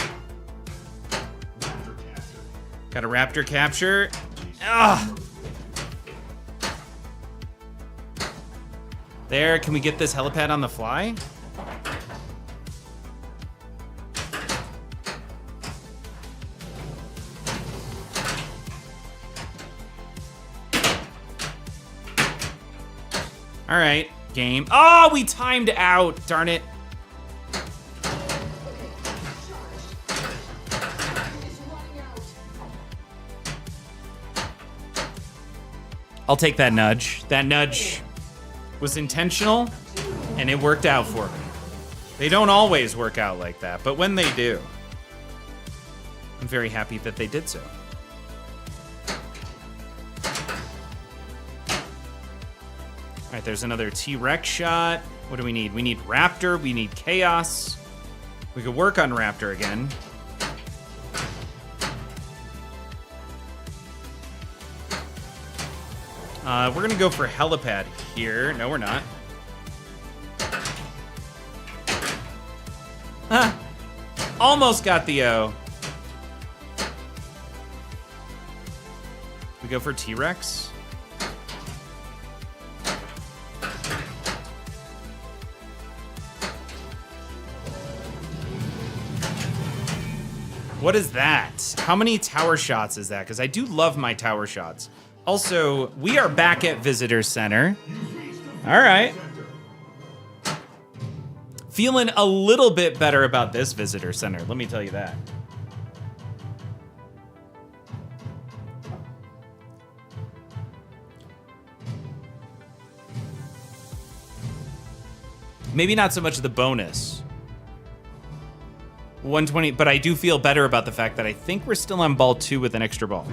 raptor capture. Ugh. There, can we get this helipad on the fly? All right, game. Oh, we timed out, darn it. I'll take that nudge. That nudge was intentional, and it worked out for me. They don't always work out like that, but when they do, I'm very happy that they did so. All right, there's another T-Rex shot. What do we need? We need Raptor, we need Chaos. We could work on Raptor again. We're gonna go for helipad here. No, we're not. Almost got the O. We go for T-Rex. What is that? How many tower shots is that? Because I do love my tower shots. Also, we are back at Visitor Center. All right. Feeling a little bit better about this Visitor Center, let me tell you that. Maybe not so much the bonus. 120, but I do feel better about the fact that I think we're still on ball 2 with an extra ball.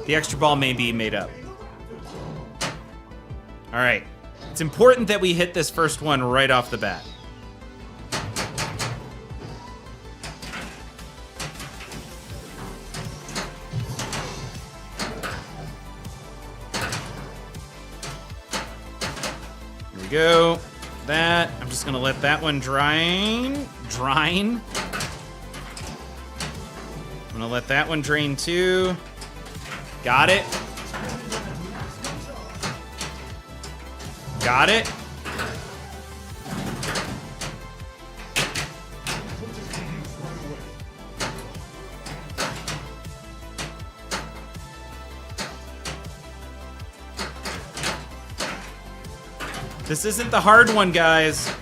The extra ball may be made up. All right. It's important that we hit this first one right off the bat. Here we go. That. I'm just going to let that one drain. I'm going to let that one drain too. Got it. Got it. This isn't the hard one, guys.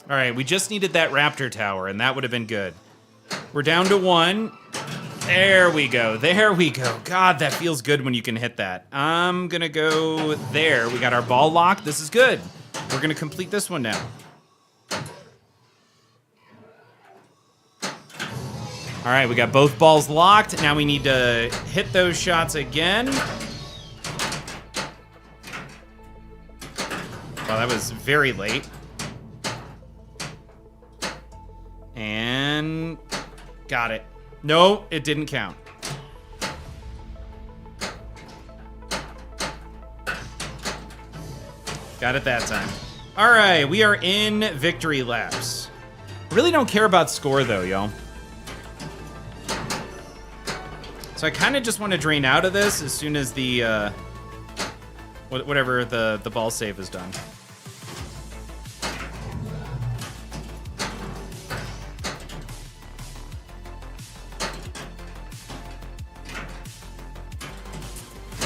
All right, we just needed that raptor tower, and that would have been good. We're down to 1. There we go. There we go. God, that feels good when you can hit that. I'm going to go there. We got our ball locked. This is good. We're going to complete this one now. All right, we got both balls locked. Now we need to hit those shots again. Well, that was very late. And got it. No, it didn't count. Got it that time. All right, we are in victory laps. Really don't care about score though, yo. So I kind of just want to drain out of this as soon as the whatever the ball save is done.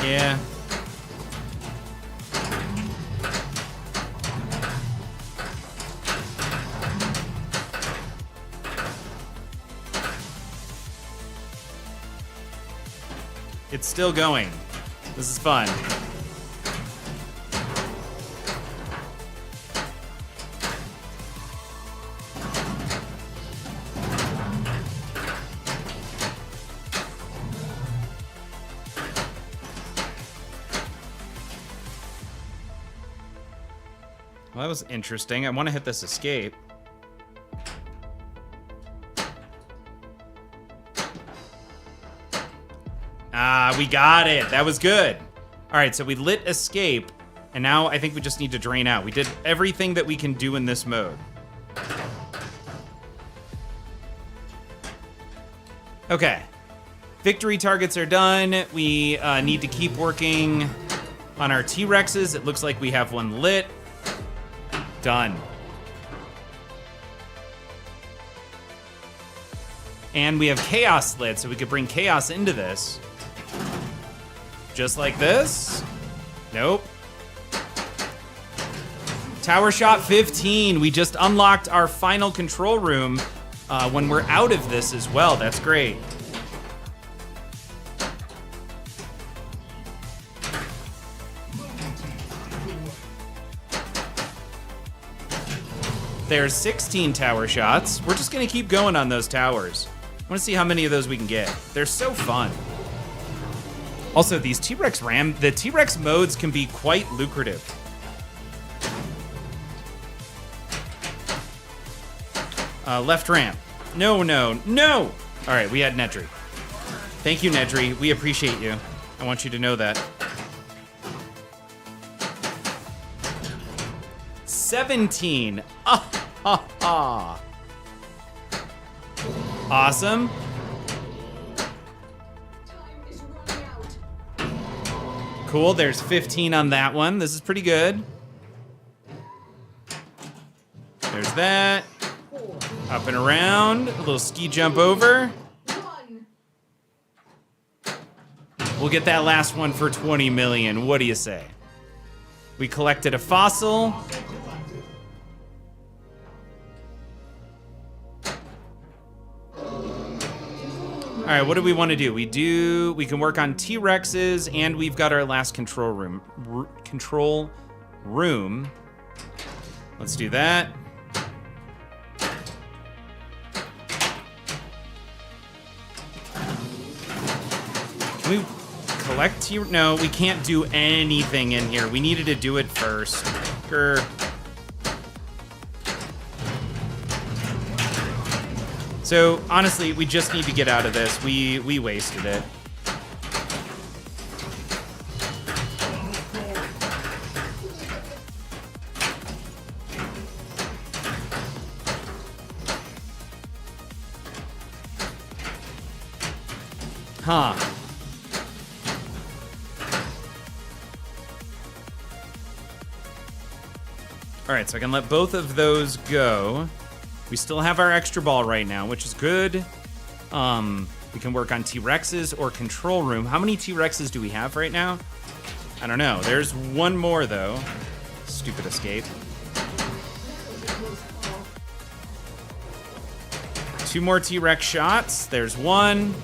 Yeah. It's still going. This is fun. Well, that was interesting. I want to hit this escape. Ah, we got it. That was good. All right, so we lit escape, and now I think we just need to drain out. We did everything that we can do in this mode. Okay. Victory targets are done. We need to keep working on our T-Rexes. It looks like we have one lit. Done. And we have chaos lit, so we could bring chaos into this. Just like this. Nope. Tower shot 15. We just unlocked our final control room when we're out of this as well. That's great. There's 16 tower shots. We're just gonna keep going on those towers. I wanna see how many of those we can get. They're so fun. Also, these the T-Rex modes can be quite lucrative. Left ramp. No, no, no! All right, we had Nedry. Thank you, Nedry. We appreciate you. I want you to know that. 17. Ah, ha, ha. Awesome. Cool, there's 15 on that one. This is pretty good. There's that. Up and around. A little ski jump over. We'll get that last one for 20 million. What do you say? We collected a fossil. All right, what do we want to do? We can work on T-Rexes, and we've got our last control room. Let's do that. Can we collect T? No, we can't do anything in here. We needed to do it first. Grr. So, honestly, we just need to get out of this. We wasted it. Huh. All right, so I can let both of those go. We still have our extra ball right now, which is good. We can work on T-Rexes or control room. How many T-Rexes do we have right now? I don't know. There's one more, though. Stupid escape. 2 more T-Rex shots. There's one.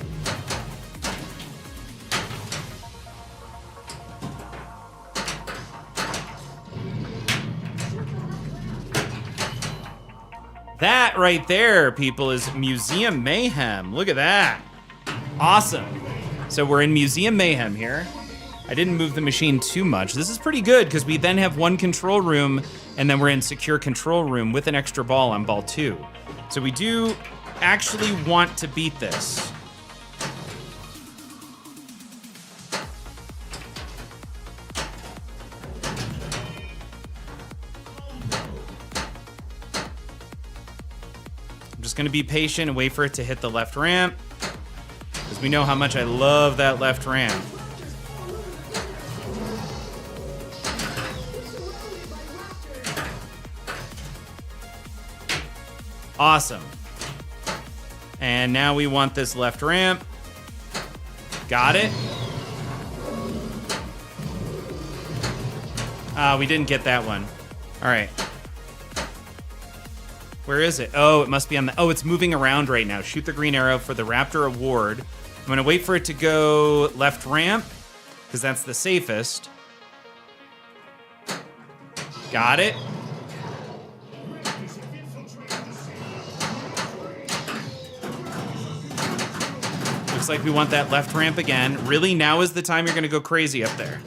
That right there, people, is Museum Mayhem. Look at that. Awesome. So we're in Museum Mayhem here. I didn't move the machine too much. This is pretty good because we then have 1 control room and then we're in secure control room with an extra ball on ball 2. So we do actually want to beat this. I'm just gonna be patient and wait for it to hit the left ramp because we know how much I love that left ramp. Awesome. And now we want this left ramp. Got it. We didn't get that one. All right. Where is it? Oh, it must be on the... Oh, it's moving around right now. Shoot the green arrow for the Raptor award. I'm going to wait for it to go left ramp because that's the safest. Got it. Looks like we want that left ramp again. Really, now is the time you're going to go crazy up there.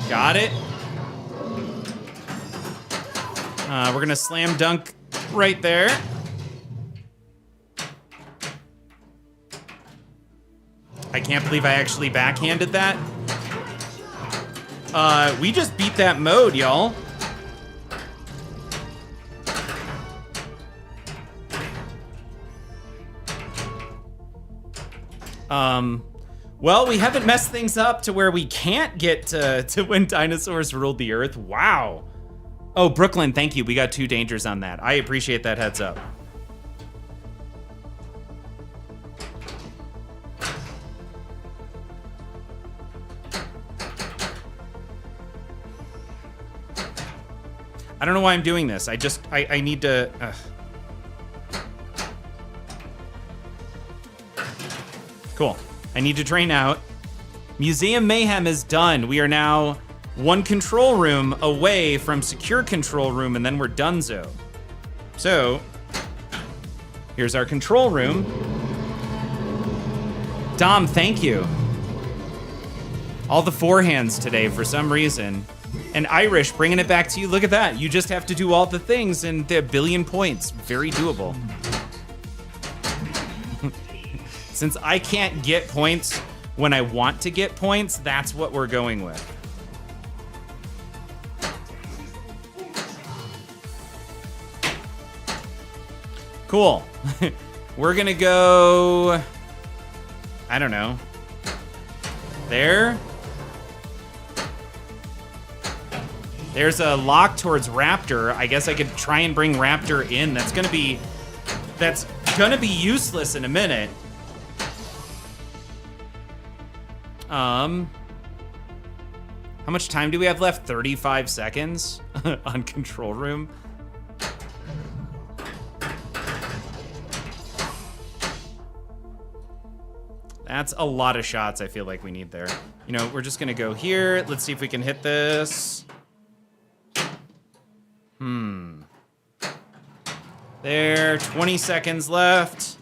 Got it. We're going to slam dunk right there. I can't believe I actually backhanded that. We just beat that mode, y'all. Well, we haven't messed things up to where we can't get to when dinosaurs ruled the earth. Wow. Oh, Brooklyn, thank you. We got 2 dangers on that. I appreciate that heads up. I don't know why I'm doing this. I need to... Cool. I need to drain out. Museum Mayhem is done. We are now 1 control room away from secure control room, and then we're donezo. So, here's our control room. Dom, thank you. All the forehands today for some reason. And Irish, bringing it back to you. Look at that. You just have to do all the things and they're 1 billion points. Very doable. Since I can't get points when I want to get points, that's what we're going with. Cool. We're gonna go, I don't know, there. There's a lock towards Raptor. I guess I could try and bring Raptor in. That's gonna be useless in a minute. How much time do we have left? 35 seconds on control room. That's a lot of shots I feel like we need there. You know, we're just gonna go here. Let's see if we can hit this. There, 20 seconds left.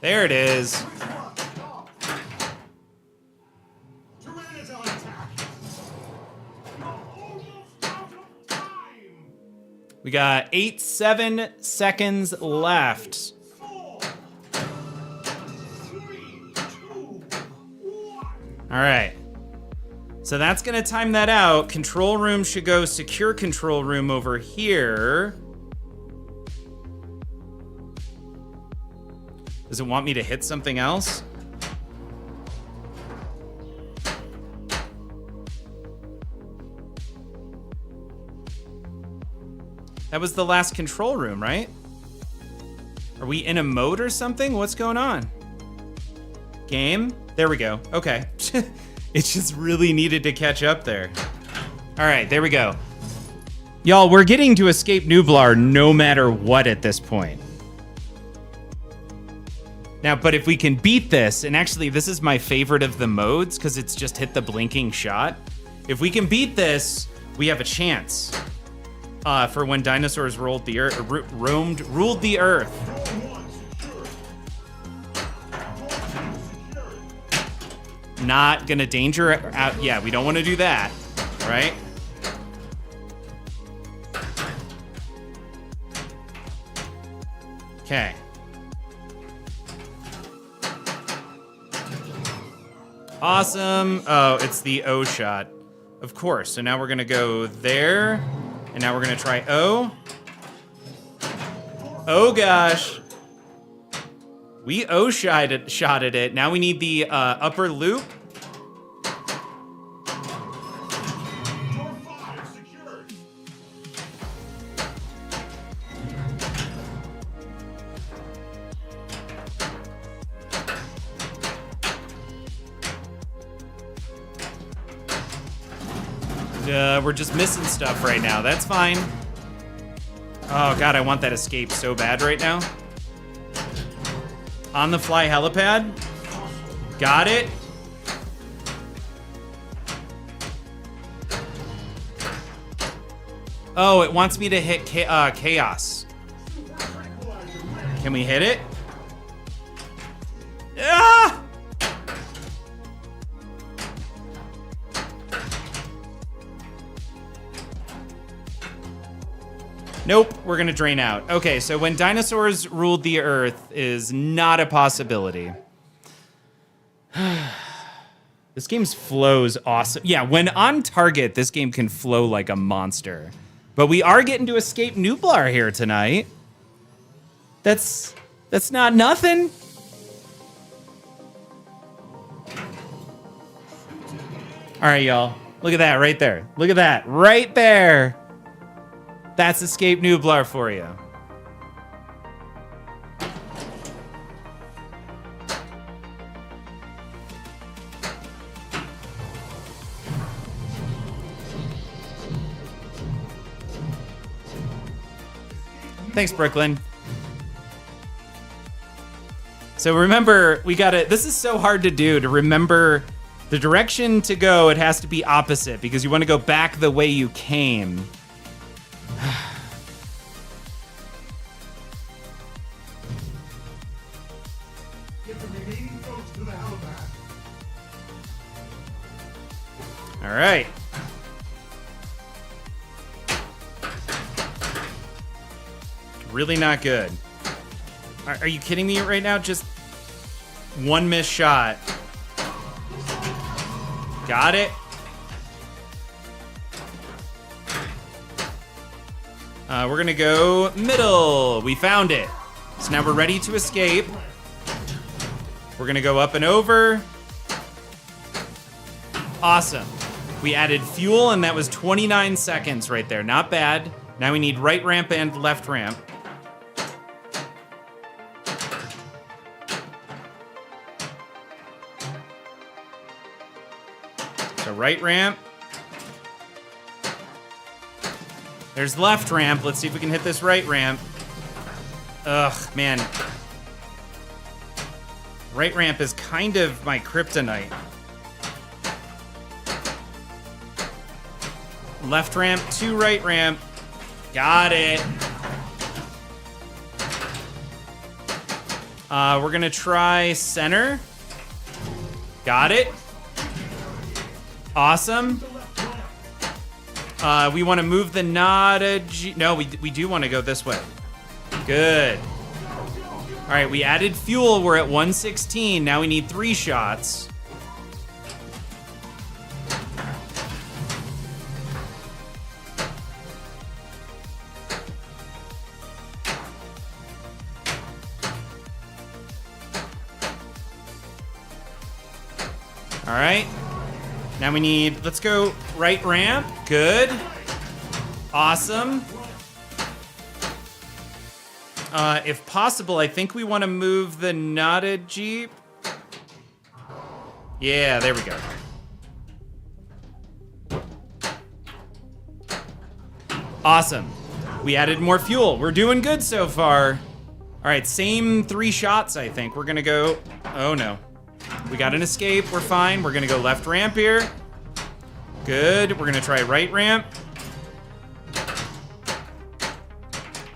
There it is. We got 7 seconds left. All right. So that's gonna time that out. Control room should go secure control room over here. Does it want me to hit something else? That was the last control room, right? Are we in a mode or something? What's going on? Game? There we go. Okay. It just really needed to catch up there. All right, there we go. Y'all, we're getting to escape Nublar no matter what at this point. Now, but if we can beat this, and actually this is my favorite of the modes because it's just hit the blinking shot. If we can beat this, we have a chance for when dinosaurs ruled the earth. Not gonna danger out. Yeah, we don't want to do that, right? Okay. Awesome. Oh, it's the O shot. Of course. So now we're gonna go there, and now we're gonna try O. Oh gosh. We shotted it. Now we need the upper loop. We're just missing stuff right now. That's fine. Oh god, I want that escape so bad right now. On the fly helipad. Got it. Oh, it wants me to hit chaos. Can we hit it? Ah! Nope, we're gonna drain out. Okay, so when dinosaurs ruled the earth is not a possibility. This game's flow's awesome. Yeah, when on target, this game can flow like a monster. But we are getting to escape Nublar here tonight. That's not nothing. All right, y'all. Look at that right there. Look at that right there. That's Escape Nublar for you. Thanks, Brooklyn. So remember, this is so hard to do, to remember the direction to go. It has to be opposite because you want to go back the way you came. All right. Really not good. Are you kidding me right now? Just one missed shot. Got it. We're gonna go middle. We found it. So now we're ready to escape. We're gonna go up and over. Awesome. We added fuel and that was 29 seconds right there. Not bad. Now we need right ramp and left ramp. So right ramp. There's left ramp. Let's see if we can hit this right ramp. Ugh, man. Right ramp is kind of my kryptonite. Left ramp to right ramp. Got it. We're gonna try center. Got it. Awesome. We want to move the Nada G. No, we do want to go this way. Good. All right, we added fuel. We're at 116. Now we need 3 shots. All right. Now we need, let's go right ramp. Good. Awesome. If possible, I think we want to move the knotted Jeep. Yeah, there we go. Awesome. We added more fuel. We're doing good so far. All right, same 3 shots, I think. We're gonna go, oh no. We got an escape, we're fine. We're gonna go left ramp here. Good, we're gonna try right ramp.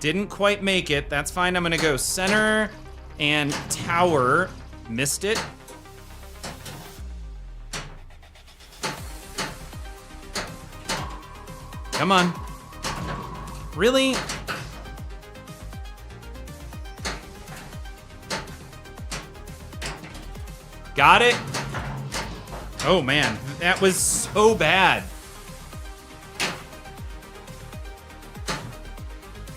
Didn't quite make it, that's fine. I'm gonna go center and tower. Missed it. Come on. Really? Got it? Oh man, that was so bad.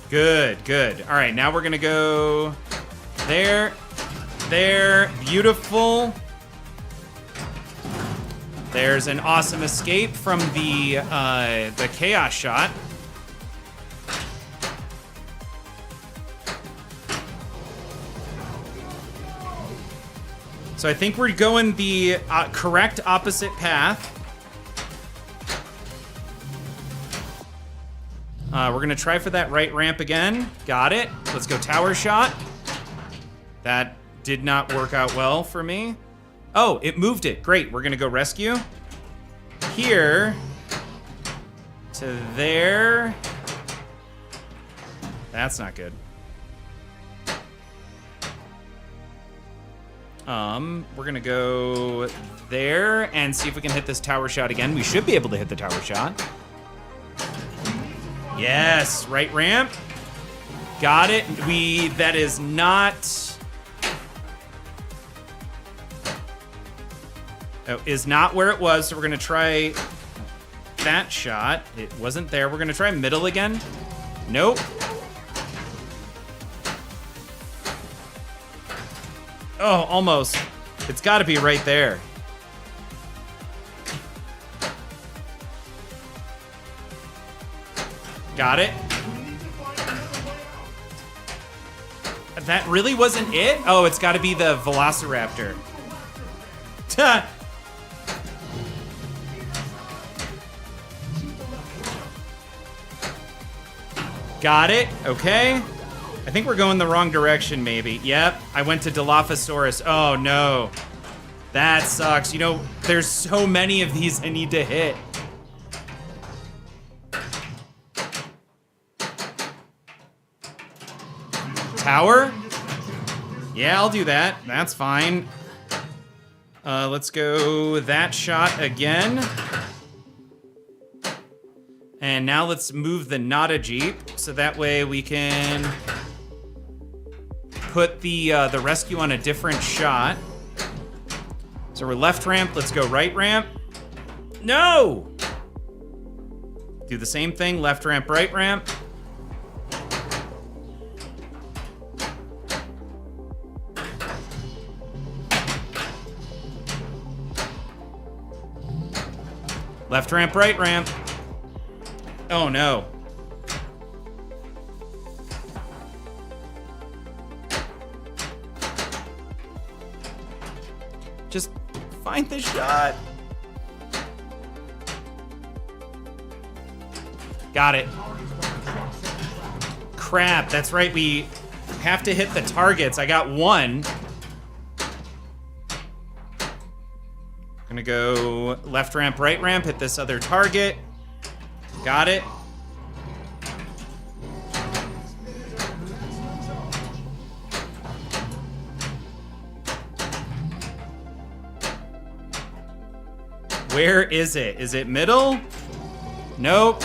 Good, good. All right, now we're gonna go there, there, beautiful. There's an awesome escape from the chaos shot. So I think we're going the correct opposite path. We're gonna try for that right ramp again. Got it. Let's go tower shot. That did not work out well for me. Oh, it moved it. Great, we're gonna go rescue. Here to there. That's not good. We're gonna go there and see if we can hit this tower shot again. We should be able to hit the tower shot. Yes, right ramp. Got it. That is not... Oh, is not where it was, so we're gonna try that shot. It wasn't there. We're gonna try middle again. Nope. Oh, almost. It's gotta be right there. Got it. That really wasn't it? Oh, it's gotta be the Velociraptor. Got it, okay. I think we're going the wrong direction, maybe. Yep, I went to Dilophosaurus. Oh, no. That sucks. You know, there's so many of these I need to hit. Tower? Yeah, I'll do that. That's fine. Let's go that shot again. And now let's move the Nada Jeep, so that way we can put the rescue on a different shot. So we're left ramp, let's go right ramp. No! Do the same thing, left ramp, right ramp. Left ramp, right ramp. Oh no. Just find the shot. Got it. Crap, that's right, we have to hit the targets. I got one. Gonna go left ramp, right ramp, hit this other target. Got it. Where is it? Is it middle? Nope.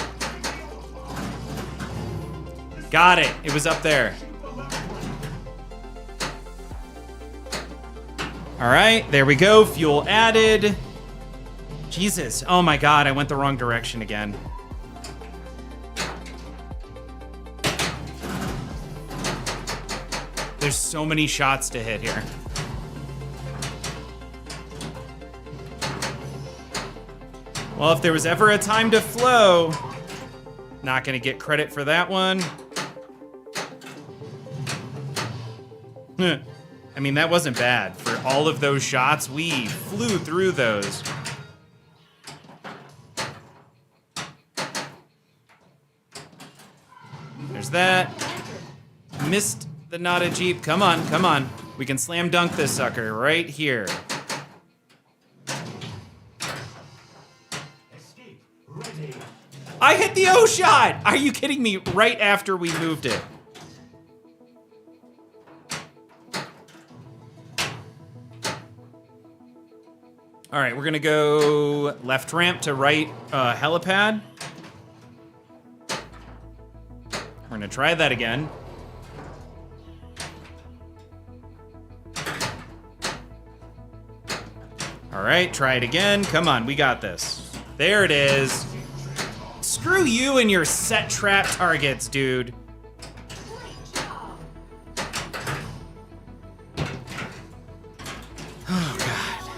Got it. It was up there. All right, there we go. Fuel added. Jesus. Oh my God, I went the wrong direction again. There's so many shots to hit here. Well, if there was ever a time to flow, not gonna get credit for that one. I mean, that wasn't bad. For all of those shots, we flew through those. There's that. Missed the not a Jeep. Come on, come on. We can slam dunk this sucker right here. I hit the O shot! Are you kidding me? Right after we moved it. All right, we're gonna go left ramp to right helipad. We're gonna try that again. All right, try it again. Come on, we got this. There it is. Screw you and your set trap targets, dude. Oh, God.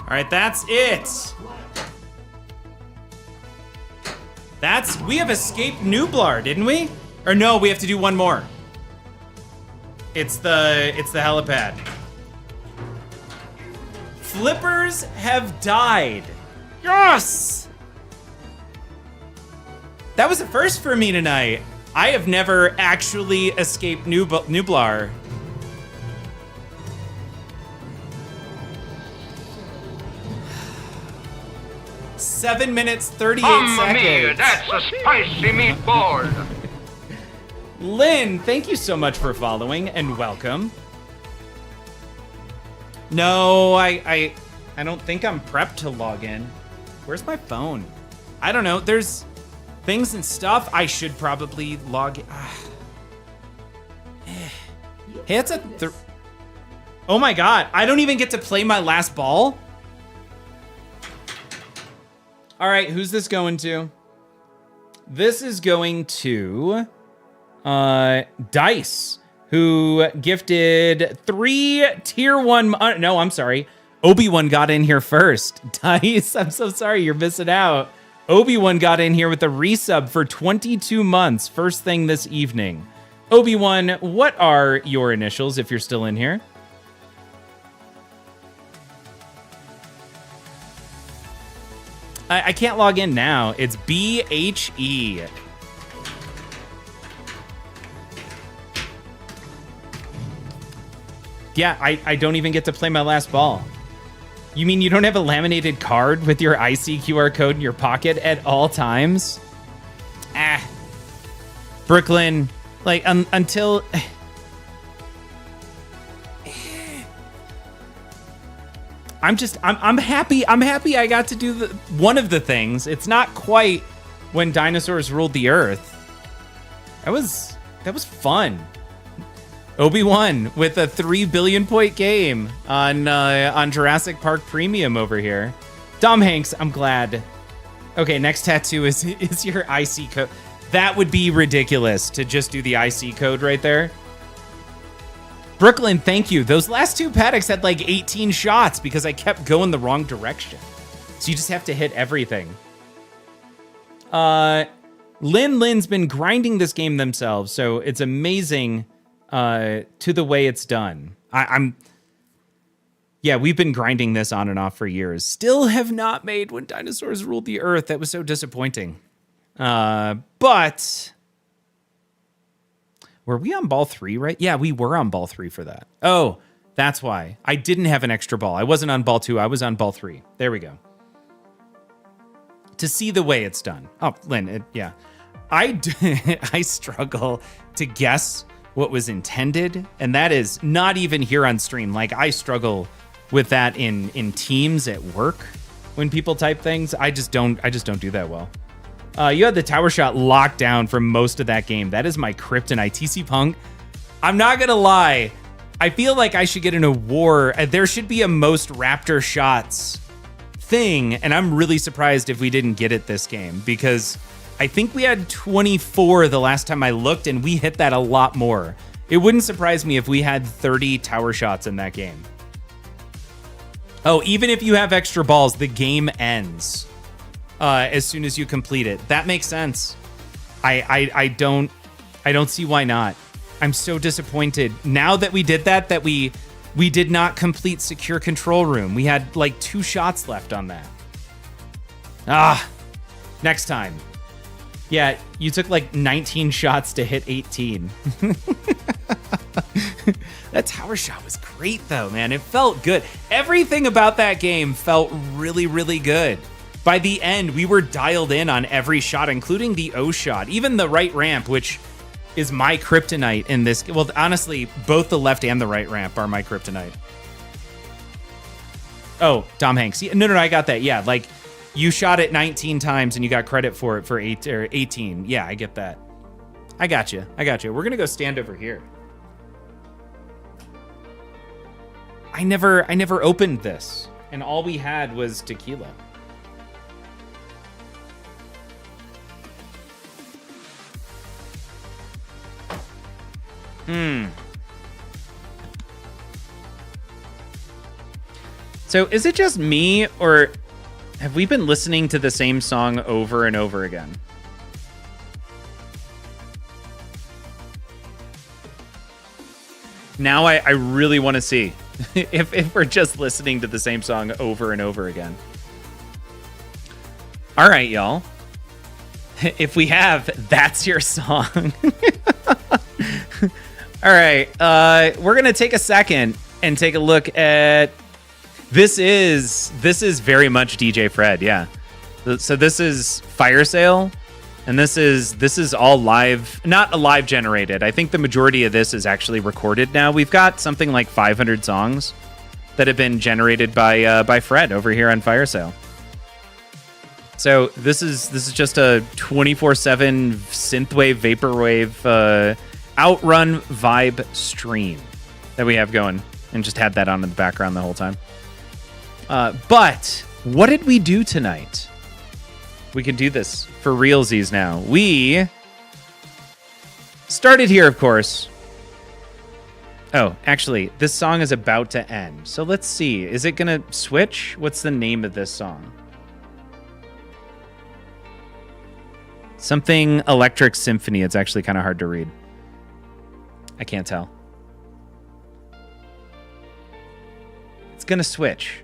All right, that's it. We have escaped Nublar, didn't we? Or no, we have to do one more. It's the helipad. Flippers have died. Yes! That was a first for me tonight. I have never actually escaped Nublar. Seven minutes, 38 seconds. Mia, that's a spicy meatball. Lynn, thank you so much for following and welcome. No, I don't think I'm prepped to log in. Where's my phone? I don't know. There's things and stuff I should probably log in. Hey, that's oh my God, I don't even get to play my last ball? All right, who's this going to? This is going to Dice, who gifted 3 tier 1. No, I'm sorry. Obi-Wan got in here first. Dice, I'm so sorry, you're missing out. Obi-Wan got in here with a resub for 22 months, first thing this evening. Obi-Wan, what are your initials if you're still in here? I can't log in now. It's BHE. Yeah, I don't even get to play my last ball. You mean you don't have a laminated card with your IC QR code in your pocket at all times? Brooklyn, like, until... I'm happy I got to do one of the things. It's not quite when dinosaurs ruled the earth. That was fun. Obi-Wan with a 3 billion point game on Jurassic Park Premium over here. Dom Hanks, I'm glad. Okay, next tattoo is your IC code. That would be ridiculous to just do the IC code right there. Brooklyn, thank you. Those last 2 paddocks had like 18 shots because I kept going the wrong direction. So you just have to hit everything. Lynn's been grinding this game themselves, so it's amazing to the way it's done. Yeah, we've been grinding this on and off for years. Still have not made When Dinosaurs Ruled the Earth. That was so disappointing. But... Were we on ball 3, right? Yeah, we were on ball 3 for that. Oh, that's why. I didn't have an extra ball. I wasn't on ball 2. I was on ball 3. There we go. To see the way it's done. Oh, Lynn, yeah. I struggle to guess what was intended, and that is not even here on stream. Like, I struggle with that in Teams at work when people type things. I just don't do that well. You had the tower shot locked down for most of that game. That is my kryptonite. TC Punk, I'm not going to lie. I feel like I should get an award. There should be a most Raptor shots thing, and I'm really surprised if we didn't get it this game, because I think we had 24 the last time I looked, and we hit that a lot more. It wouldn't surprise me if we had 30 tower shots in that game. Oh, even if you have extra balls, the game ends as soon as you complete it. That makes sense. I don't see why not. I'm so disappointed. Now that we did that we did not complete secure control room. We had like 2 shots left on that. Next time. Yeah, you took like 19 shots to hit 18. That tower shot was great though, man. It felt good. Everything about that game felt really, really good. By the end, we were dialed in on every shot, including the O shot, even the right ramp, which is my kryptonite in this. Well, honestly, both the left and the right ramp are my kryptonite. Oh, Tom Hanks. No, I got that. Yeah, like you shot it 19 times and you got credit for it for 18. Yeah, I get that. I got you. We're gonna go stand over here. I never opened this, and all we had was tequila. So is it just me, or have we been listening to the same song over and over again? Now I really want to see if we're just listening to the same song over and over again. All right, y'all. If we have, that's your song. All right, we're gonna take a second and take a look at. This is very much DJ Fred, yeah. So this is Fire Sale, and this is all live, not live generated. I think the majority of this is actually recorded now. We've got something like 500 songs that have been generated by Fred over here on Fire Sale. So this is just a 24/7 synthwave, vaporwave, outrun vibe stream that we have going, and just had that on in the background the whole time. But what did we do tonight? We can do this for realsies now. We started here, of course. Oh, actually, this song is about to end. So let's see. Is it going to switch? What's the name of this song? Something Electric Symphony. It's actually kind of hard to read. I can't tell. It's going to switch.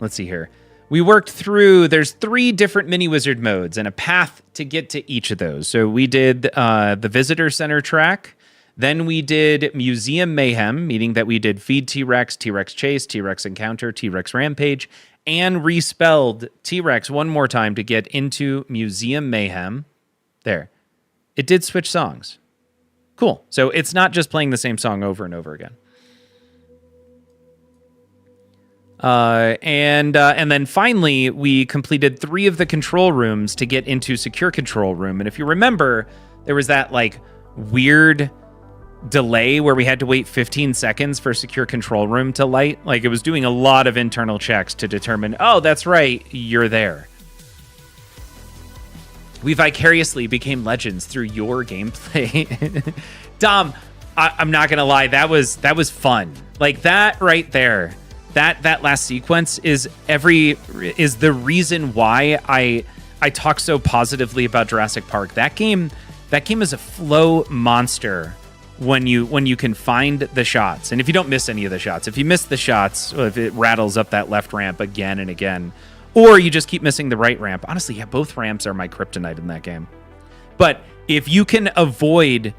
Let's see here. We worked through, there's 3 different mini wizard modes and a path to get to each of those. So we did the visitor center track. Then we did Museum Mayhem, meaning that we did Feed T-Rex, T-Rex Chase, T-Rex Encounter, T-Rex Rampage, and respelled T-Rex one more time to get into Museum Mayhem. There. It did switch songs. Cool. So it's not just playing the same song over and over again. And then finally, we completed 3 of the control rooms to get into secure control room. And if you remember, there was that like weird delay where we had to wait 15 seconds for secure control room to light. Like it was doing a lot of internal checks to determine, oh, that's right, you're there. We vicariously became legends through your gameplay. Dom, I'm not gonna lie, that was fun. Like that right there, that last sequence is the reason why I talk so positively about Jurassic Park. That game is a flow monster when you can find the shots, and if you don't miss any of the shots. If you miss the shots, if it rattles up that left ramp again and again, or you just keep missing the right ramp. Honestly, yeah, both ramps are my kryptonite in that game. But if you can avoid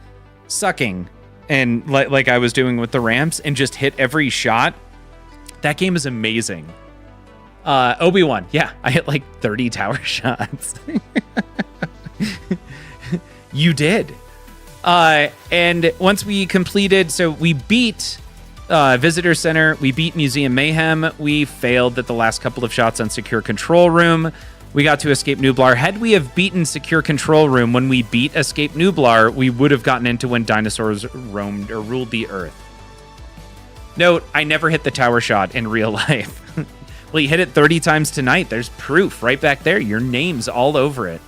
sucking and like I was doing with the ramps and just hit every shot, that game is amazing. Obi-Wan, yeah, I hit like 30 tower shots. You did. And once we completed, so we beat Visitor Center, we beat Museum Mayhem, we failed at the last couple of shots on Secure Control Room, we got to Escape Nublar. Had we have beaten Secure Control Room when we beat Escape Nublar, we would have gotten into When Dinosaurs Roamed or Ruled the Earth. Note, I never hit the tower shot in real life. Well, you hit it 30 times tonight. There's proof right back there. Your name's all over it.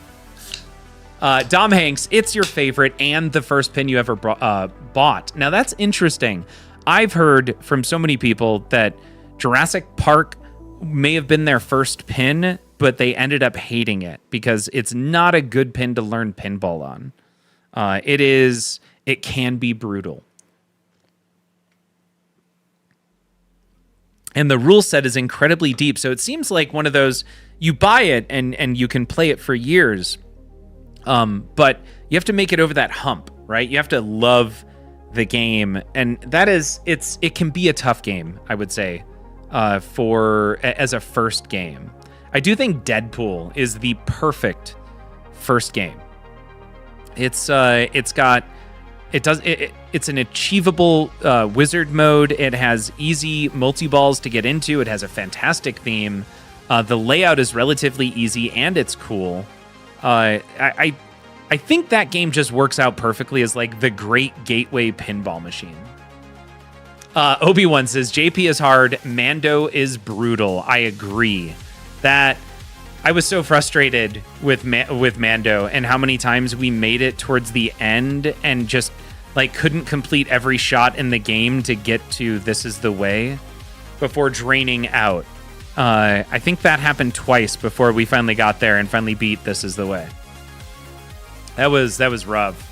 Dom Hanks, it's your favorite and the first pin you ever bought. Now, that's interesting. I've heard from so many people that Jurassic Park may have been their first pin, but they ended up hating it because it's not a good pin to learn pinball on. It can be brutal. And the rule set is incredibly deep, so it seems like one of those, you buy it and you can play it for years, but you have to make it over that hump, right? You have to love the game, and it can be a tough game, I would say, as a first game. I do think Deadpool is the perfect first game. It's an achievable wizard mode. It has easy multi-balls to get into. It has a fantastic theme. The layout is relatively easy and it's cool. I think that game just works out perfectly as like the great gateway pinball machine. Obi-Wan says, JP is hard, Mando is brutal. I agree. That I was so frustrated with Mando and how many times we made it towards the end and just like couldn't complete every shot in the game to get to This Is the Way before draining out. I think that happened twice before we finally got there and finally beat This Is the Way. That was rough.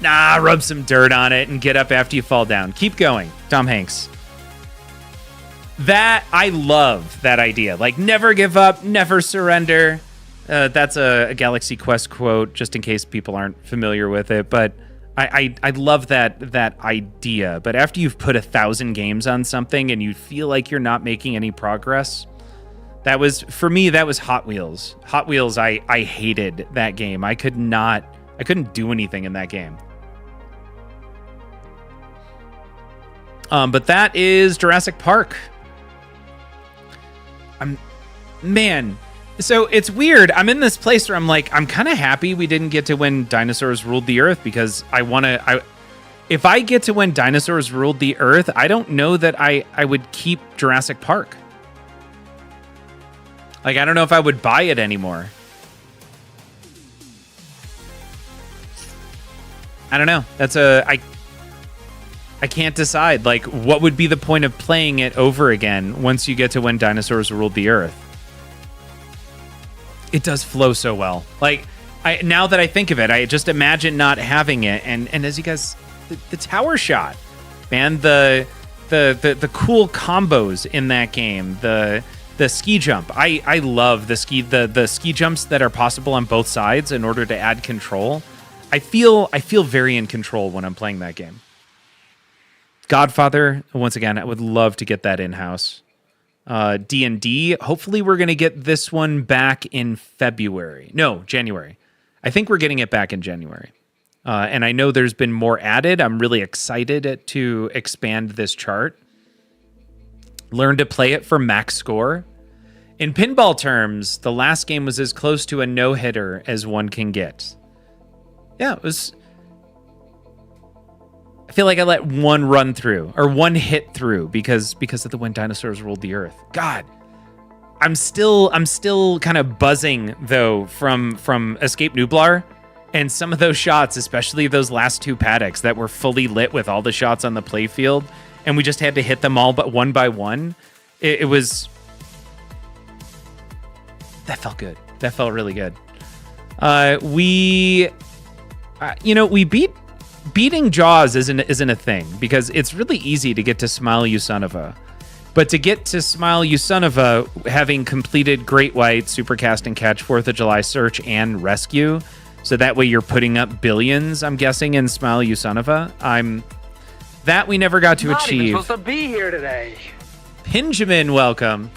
Nah, rub some dirt on it and get up after you fall down. Keep going, Tom Hanks. That, I love that idea. Like, never give up, never surrender. That's a Galaxy Quest quote, just in case people aren't familiar with it. But I love that idea. But after you've put 1,000 games on something and you feel like you're not making any progress, for me, that was Hot Wheels. Hot Wheels, I hated that game. I couldn't do anything in that game. But that is Jurassic Park. So it's weird. I'm in this place where I'm like, I'm kind of happy we didn't get to When Dinosaurs Ruled the Earth, because if I get to When Dinosaurs Ruled the Earth, I don't know that I would keep Jurassic Park. Like, I don't know if I would buy it anymore. I don't know. I can't decide. Like, what would be the point of playing it over again once you get to When Dinosaurs Ruled the Earth? It does flow so well. Like, now that I think of it, I just imagine not having it. And as you guys, the tower shot, man, the cool combos in that game, the ski jump. I love the ski jumps that are possible on both sides in order to add control. I feel very in control when I'm playing that game. Godfather, once again, I would love to get that in-house. D&D, hopefully we're going to get this one back in February. No, January. I think we're getting it back in January. And I know there's been more added. I'm really excited to expand this chart. Learn to play it for max score. In pinball terms, the last game was as close to a no-hitter as one can get. Yeah, it was... I feel like I let one run through or one hit through because of the When Dinosaurs Ruled the Earth. God, I'm still kind of buzzing though from Escape Nublar and some of those shots, especially those last two paddocks that were fully lit with all the shots on the playfield, and we just had to hit them all but one by one. It was that felt good. That felt really good. Beating Jaws isn't a thing because it's really easy to get to Smile You Son of a. But to get to Smile You Son of a, having completed Great White, Supercast and Catch, 4th of July Search, and Rescue, so that way you're putting up billions, I'm guessing, in Smile You Son of a. That we never got to achieve. Not even supposed to be here today. Pinjamin, welcome.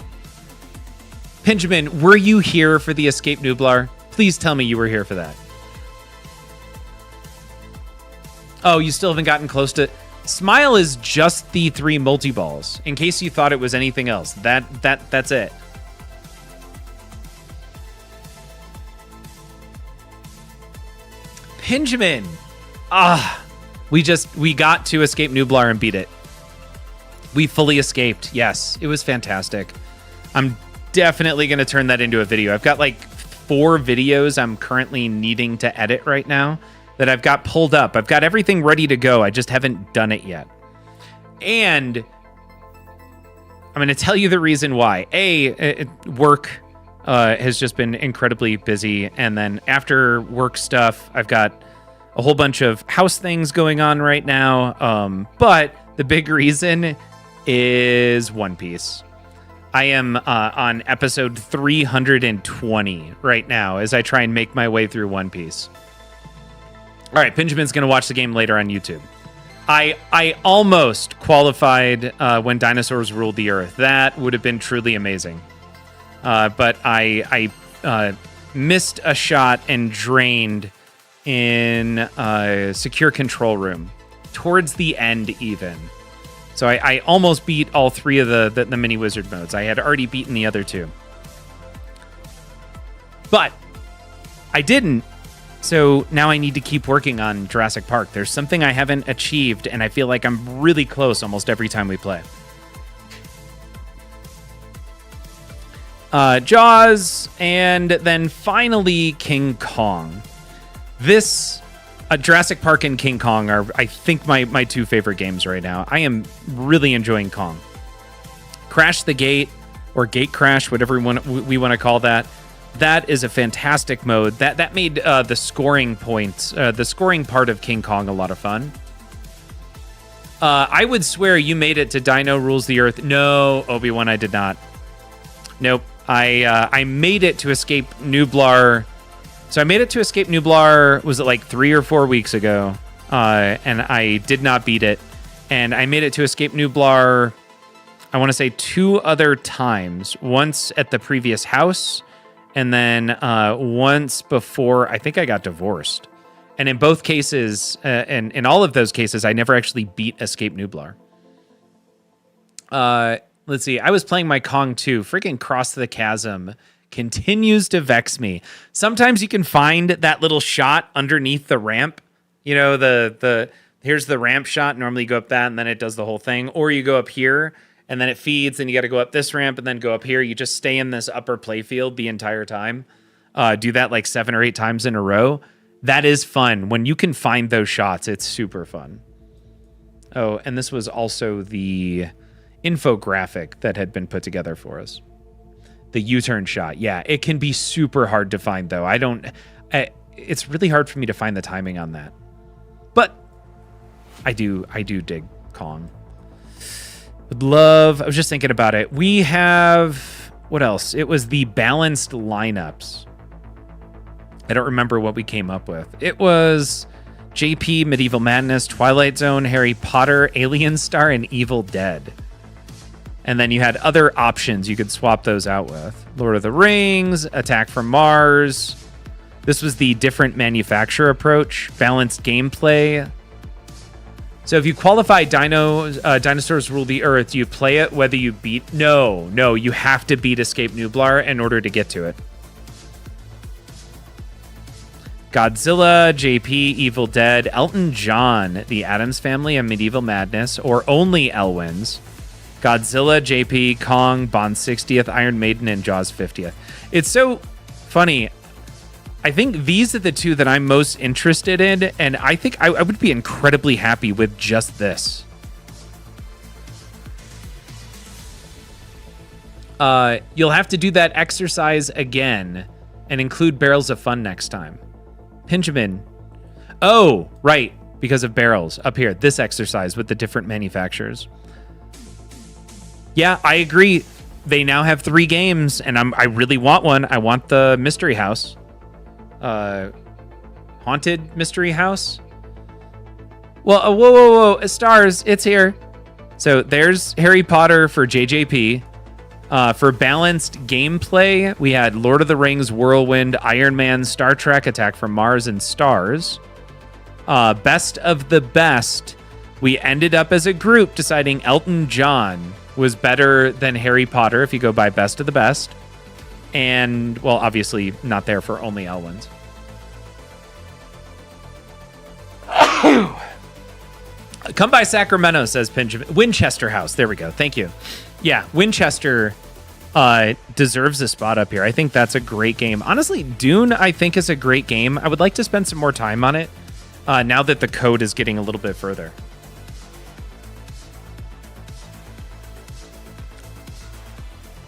Pinjamin, were you here for the Escape Nublar? Please tell me you were here for that. Oh, you still haven't gotten close to... Smile is just the 3 multi-balls, in case you thought it was anything else. That's it. Pinjamin. We got to escape Nublar and beat it. We fully escaped. Yes, it was fantastic. I'm definitely going to turn that into a video. I've got like 4 videos I'm currently needing to edit right now that I've got pulled up. I've got everything ready to go. I just haven't done it yet. And I'm going to tell you the reason why. Work has just been incredibly busy. And then after work stuff, I've got a whole bunch of house things going on right now. But the big reason is One Piece. I am on episode 320 right now as I try and make my way through One Piece. All right, Benjamin's going to watch the game later on YouTube. I almost qualified when dinosaurs ruled the earth. That would have been truly amazing. But I missed a shot and drained in a secure control room towards the end even. So I almost beat all 3 of the mini wizard modes. I had already beaten the other 2. But I didn't. So now I need to keep working on Jurassic Park. There's something I haven't achieved, and I feel like I'm really close almost every time we play. Jaws, and then finally King Kong. Jurassic Park and King Kong are, I think, my 2 favorite games right now. I am really enjoying Kong. Crash the Gate, or Gate Crash, whatever we want to call that. That is a fantastic mode. That made the scoring points, the scoring part of King Kong a lot of fun. I would swear you made it to Dino Rules the Earth. No, Obi-Wan, I did not. Nope. I made it to escape Nublar. So I made it to escape Nublar, was it like 3 or 4 weeks ago? And I did not beat it. And I made it to escape Nublar, I want to say 2 other times. Once at the previous house, and then once before I think I got divorced. And in both cases, and in all of those cases, I never actually beat Escape Nublar. Let's see. I was playing my Kong 2. Freaking Cross the Chasm continues to vex me. Sometimes you can find that little shot underneath the ramp. You know, here's the ramp shot. Normally you go up that and then it does the whole thing. Or you go up here and then it feeds and you got to go up this ramp and then go up here. You just stay in this upper playfield the entire time. Do that like 7 or 8 times in a row. That is fun. When you can find those shots, it's super fun. Oh, and this was also the infographic that had been put together for us. The U-turn shot. Yeah, it can be super hard to find, though. It's really hard for me to find the timing on that. But I do dig Kong. Would love... I was just thinking about it. We have... What else? It was the balanced lineups. I don't remember what we came up with. It was JP, Medieval Madness, Twilight Zone, Harry Potter, Alien Star, and Evil Dead. And then you had other options you could swap those out with. Lord of the Rings, Attack from Mars. This was the different manufacturer approach, balanced gameplay. So if you qualify Dinosaurs Rule the Earth, you play it whether you beat... No, you have to beat Escape Nublar in order to get to it. Godzilla, JP, Evil Dead, Elton John, The Addams Family, and Medieval Madness, or only Elwins. Godzilla, JP, Kong, Bond 60th, Iron Maiden, and Jaws 50th. It's so funny. I think these are the 2 that I'm most interested in, and I think I would be incredibly happy with just this. You'll have to do that exercise again and include Barrels of Fun next time. Pinjamin. Oh, right, because of barrels. Up here, this exercise with the different manufacturers. Yeah, I agree. They now have 3 games, and I really want one. I want the Mystery House. Haunted Mystery House? Well, whoa. Stars, it's here. So there's Harry Potter for JJP. For balanced gameplay, we had Lord of the Rings, Whirlwind, Iron Man, Star Trek, Attack from Mars, and Stars. Best of the best, we ended up as a group deciding Elton John was better than Harry Potter if you go by best of the best. And, well, obviously not there for only Elwins. Come by Sacramento, says Benjamin. Winchester House. There we go. Thank you. Yeah, Winchester deserves a spot up here. I think that's a great game. Honestly, Dune, I think, is a great game. I would like to spend some more time on it now that the code is getting a little bit further.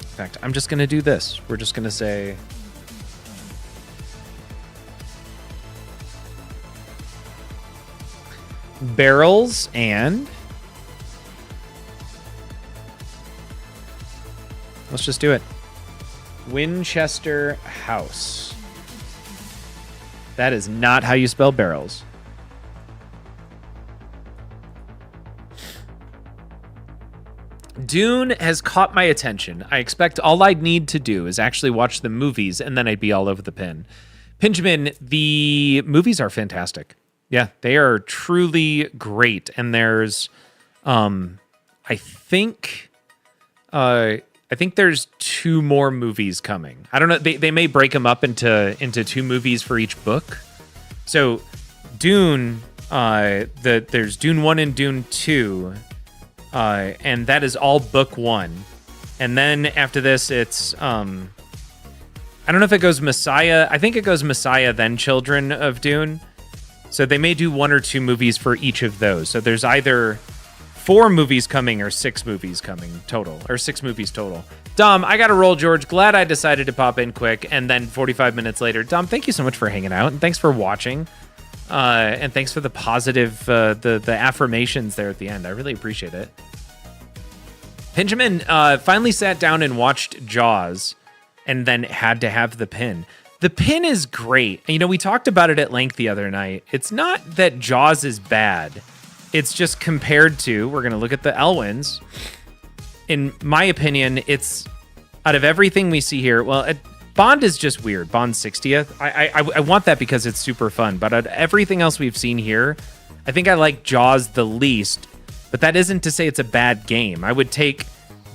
In fact, I'm just going to do this. We're just going to say... barrels and... let's just do it. Winchester House. That is not how you spell barrels. Dune has caught my attention. I expect all I'd need to do is actually watch the movies, and then I'd be all over the pin. Benjamin, the movies are fantastic. Yeah, they are truly great. And there's, I think there's 2 more movies coming. I don't know. They may break them up into 2 movies for each book. So Dune, there's Dune 1 and Dune 2. And that is all book 1. And then after this, it's, I don't know if it goes Messiah. I think it goes Messiah, then Children of Dune. So they may do 1 or 2 movies for each of those. So there's either 4 movies coming or 6 movies coming total, or 6 movies total. Dom, I got to roll, George. Glad I decided to pop in quick. And then 45 minutes later, Dom, thank you so much for hanging out. And thanks for watching. And thanks for the positive, the affirmations there at the end. I really appreciate it. Benjamin finally sat down and watched Jaws and then had to have the pin. The pin is great. You know, we talked about it at length the other night. It's not that Jaws is bad. It's just compared to, we're going to look at the Elwins. In my opinion, it's, out of everything we see here, well, Bond is just weird. Bond's 60th. I want that because it's super fun. But out of everything else we've seen here, I think I like Jaws the least. But that isn't to say it's a bad game. I would take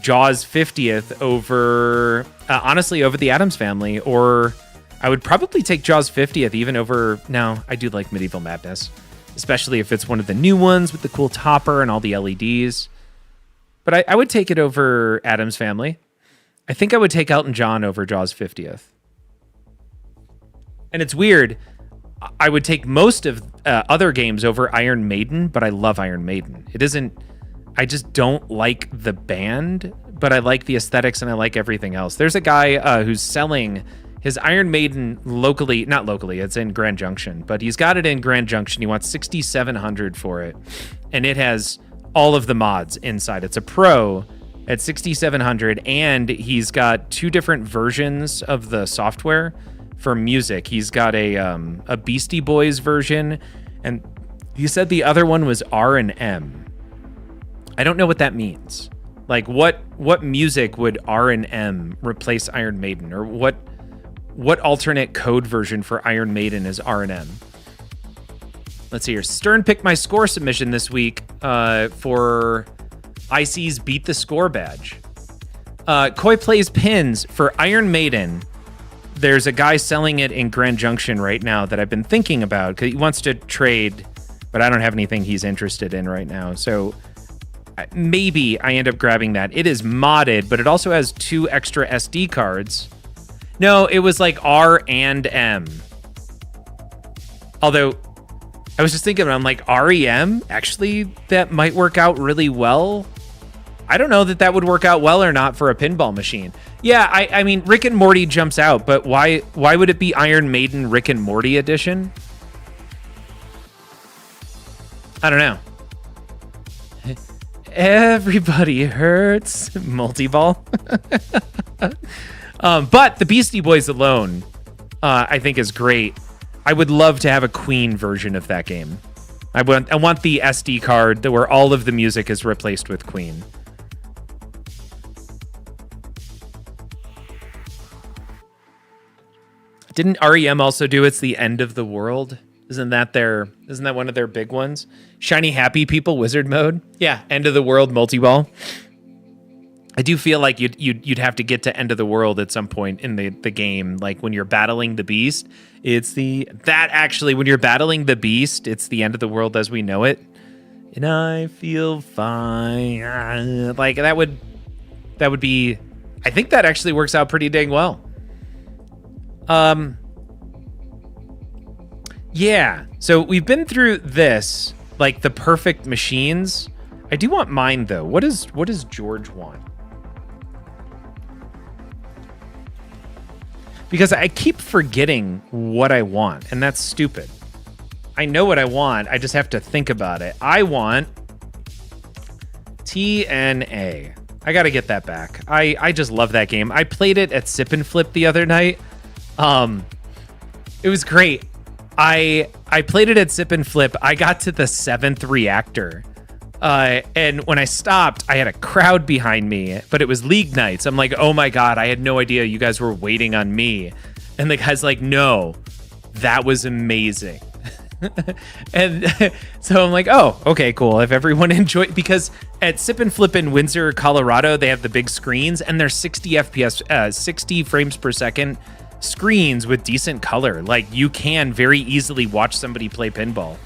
Jaws 50th over, honestly, over the Addams Family, or I would probably take Jaws 50th even over, no, I do like Medieval Madness, especially if it's one of the new ones with the cool topper and all the LEDs. But I would take it over Addams Family. I think I would take Elton John over Jaws 50th. And it's weird. I would take most of other games over Iron Maiden, but I love Iron Maiden. It isn't, I just don't like the band, but I like the aesthetics and I like everything else. There's a guy who's selling his Iron Maiden locally, not locally, it's in Grand Junction, but he's got it in Grand Junction. He wants $6,700 for it. And it has all of the mods inside. It's a Pro at $6,700, and he's got 2 different versions of the software for music. He's got a Beastie Boys version, and he said the other one was R&M. I don't know what that means. Like, what music would R&M replace Iron Maiden, or what alternate code version for Iron Maiden is R&M? Let's see here. Stern picked my score submission this week for IC's Beat the Score badge. Koi plays pins for Iron Maiden. There's a guy selling it in Grand Junction right now that I've been thinking about because he wants to trade, but I don't have anything he's interested in right now. So maybe I end up grabbing that. It is modded, but it also has 2 extra SD cards. No, it was like R and M. Although I was just thinking, I'm like, REM? Actually, that might work out really well. I don't know that would work out well or not for a pinball machine. Yeah, I mean, Rick and Morty jumps out, but why would it be Iron Maiden Rick and Morty edition? I don't know. Everybody hurts. Multi-ball. But the Beastie Boys alone, I think is great. I would love to have a Queen version of that game. I want the SD card where all of the music is replaced with Queen. Didn't REM also do It's the End of the World? Isn't that one of their big ones? Shiny Happy People Wizard Mode? Yeah, End of the World multi-ball. I do feel like you'd have to get to end of the world at some point in the game. Like when you're battling the beast, when you're battling the beast, it's the end of the world as we know it. And I feel fine. Like that would be, I think that actually works out pretty dang well. Yeah. So we've been through this, like the perfect machines. I do want mine though. What does George want? Because I keep forgetting what I want, and that's stupid. I know what I want, I just have to think about it. I want TNA. I gotta get that back. I just love that game. I played it at Sip and Flip the other night. It was great. I played it at Sip and Flip. I got to the 7th reactor. And when I stopped, I had a crowd behind me, but it was league nights. I'm like, oh my God, I had no idea you guys were waiting on me. And the guy's like, no, that was amazing. And so I'm like, oh, okay, cool. If everyone enjoyed, because at Sip and Flip in Windsor, Colorado, they have the big screens and they're 60 FPS, 60 frames per second screens with decent color. Like you can very easily watch somebody play pinball.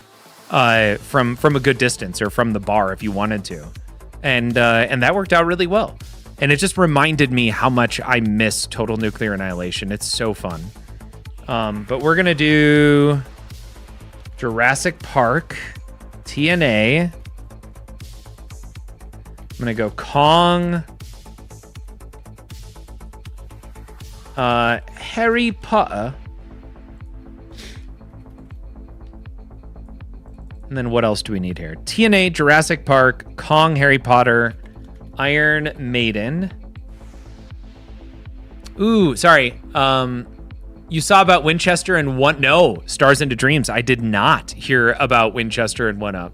From a good distance or from the bar if you wanted to. And that worked out really well. And it just reminded me how much I miss Total Nuclear Annihilation. It's so fun. But we're going to do Jurassic Park, TNA. I'm going to go Kong, Harry Potter. And then what else do we need here? TNA, Jurassic Park, Kong, Harry Potter, Iron Maiden. Ooh, sorry. You saw about Winchester and No, Stars into Dreams. I did not hear about Winchester and 1UP.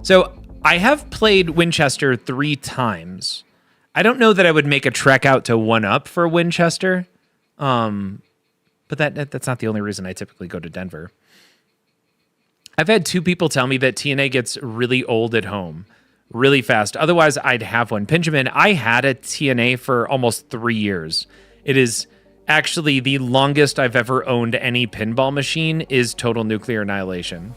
So I have played Winchester 3 times. I don't know that I would make a trek out to 1UP for Winchester. But that's not the only reason I typically go to Denver. I've had 2 people tell me that TNA gets really old at home really fast. Otherwise, I'd have one. Benjamin, I had a TNA for almost 3 years. It is actually the longest I've ever owned any pinball machine is Total Nuclear Annihilation.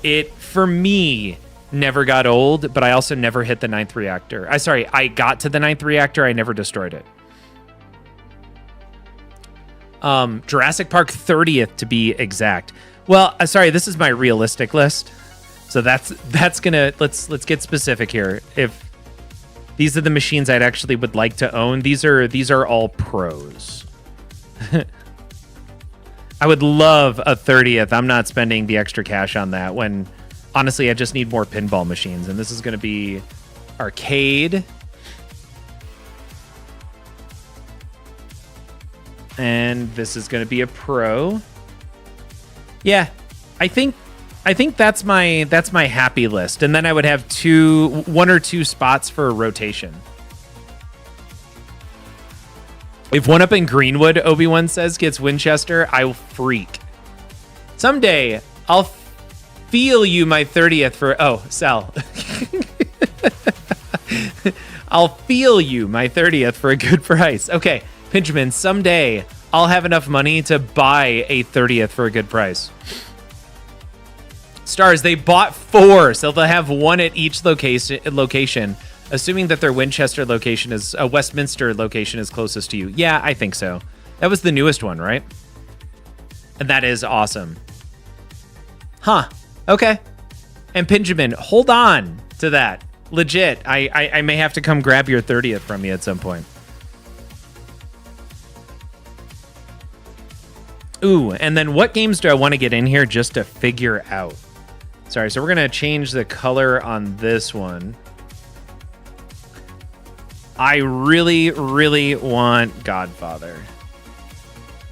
It, for me, never got old, but I also never hit the 9th reactor. I got to the 9th reactor. I never destroyed it. Jurassic Park 30th to be exact. Well, sorry, this is my realistic list. So that's gonna let's get specific here. If these are the machines I'd actually would like to own, these are all pros. I would love a 30th. I'm not spending the extra cash on that when honestly I just need more pinball machines. And this is gonna be arcade. And this is gonna be a pro. Yeah, I think that's my happy list, and then I would have 1 or 2 spots for a rotation. If 1UP in Greenwood, Obi-Wan says, gets Winchester, I will freak. Someday I'll feel you my 30th for Sal. I'll feel you my 30th for a good price. Okay, Benjamin, someday I'll have enough money to buy a 30th for a good price. Stars, they bought 4, so they'll have 1 at each location, assuming that their Winchester location is a Westminster location is closest to you. Yeah, I think so. That was the newest one, right? And that is awesome. Huh. Okay. And Benjamin, hold on to that. Legit. I may have to come grab your 30th from you at some point. Ooh, and then what games do I want to get in here just to figure out? Sorry, so we're going to change the color on this one. I really, really want Godfather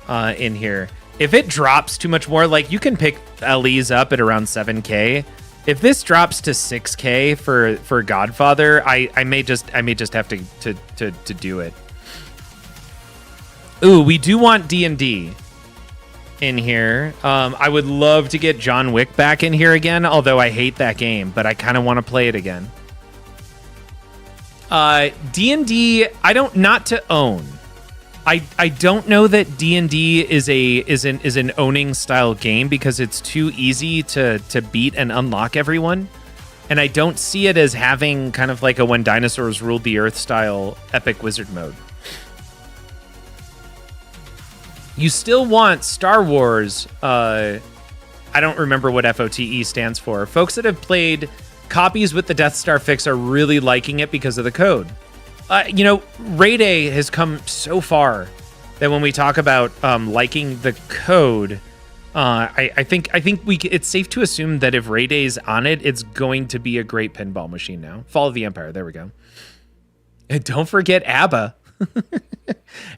in here. If it drops too much more, like you can pick LEs up at around 7K. If this drops to 6K for Godfather, I may just have to do it. Ooh, we do want D&D in here. I would love to get John Wick back in here again, although I hate that game, but I kind of want to play it again. D&D, I don't, not to own. I don't know that D&D is an owning style game because it's too easy to beat and unlock everyone. And I don't see it as having kind of like a When Dinosaurs Ruled the Earth style epic wizard mode. You still want Star Wars, I don't remember what FOTE stands for. Folks that have played copies with the Death Star fix are really liking it because of the code. Raid A has come so far that when we talk about liking the code, I think it's safe to assume that if Raid A's on it, it's going to be a great pinball machine now. Fall of the Empire, there we go. And don't forget ABBA.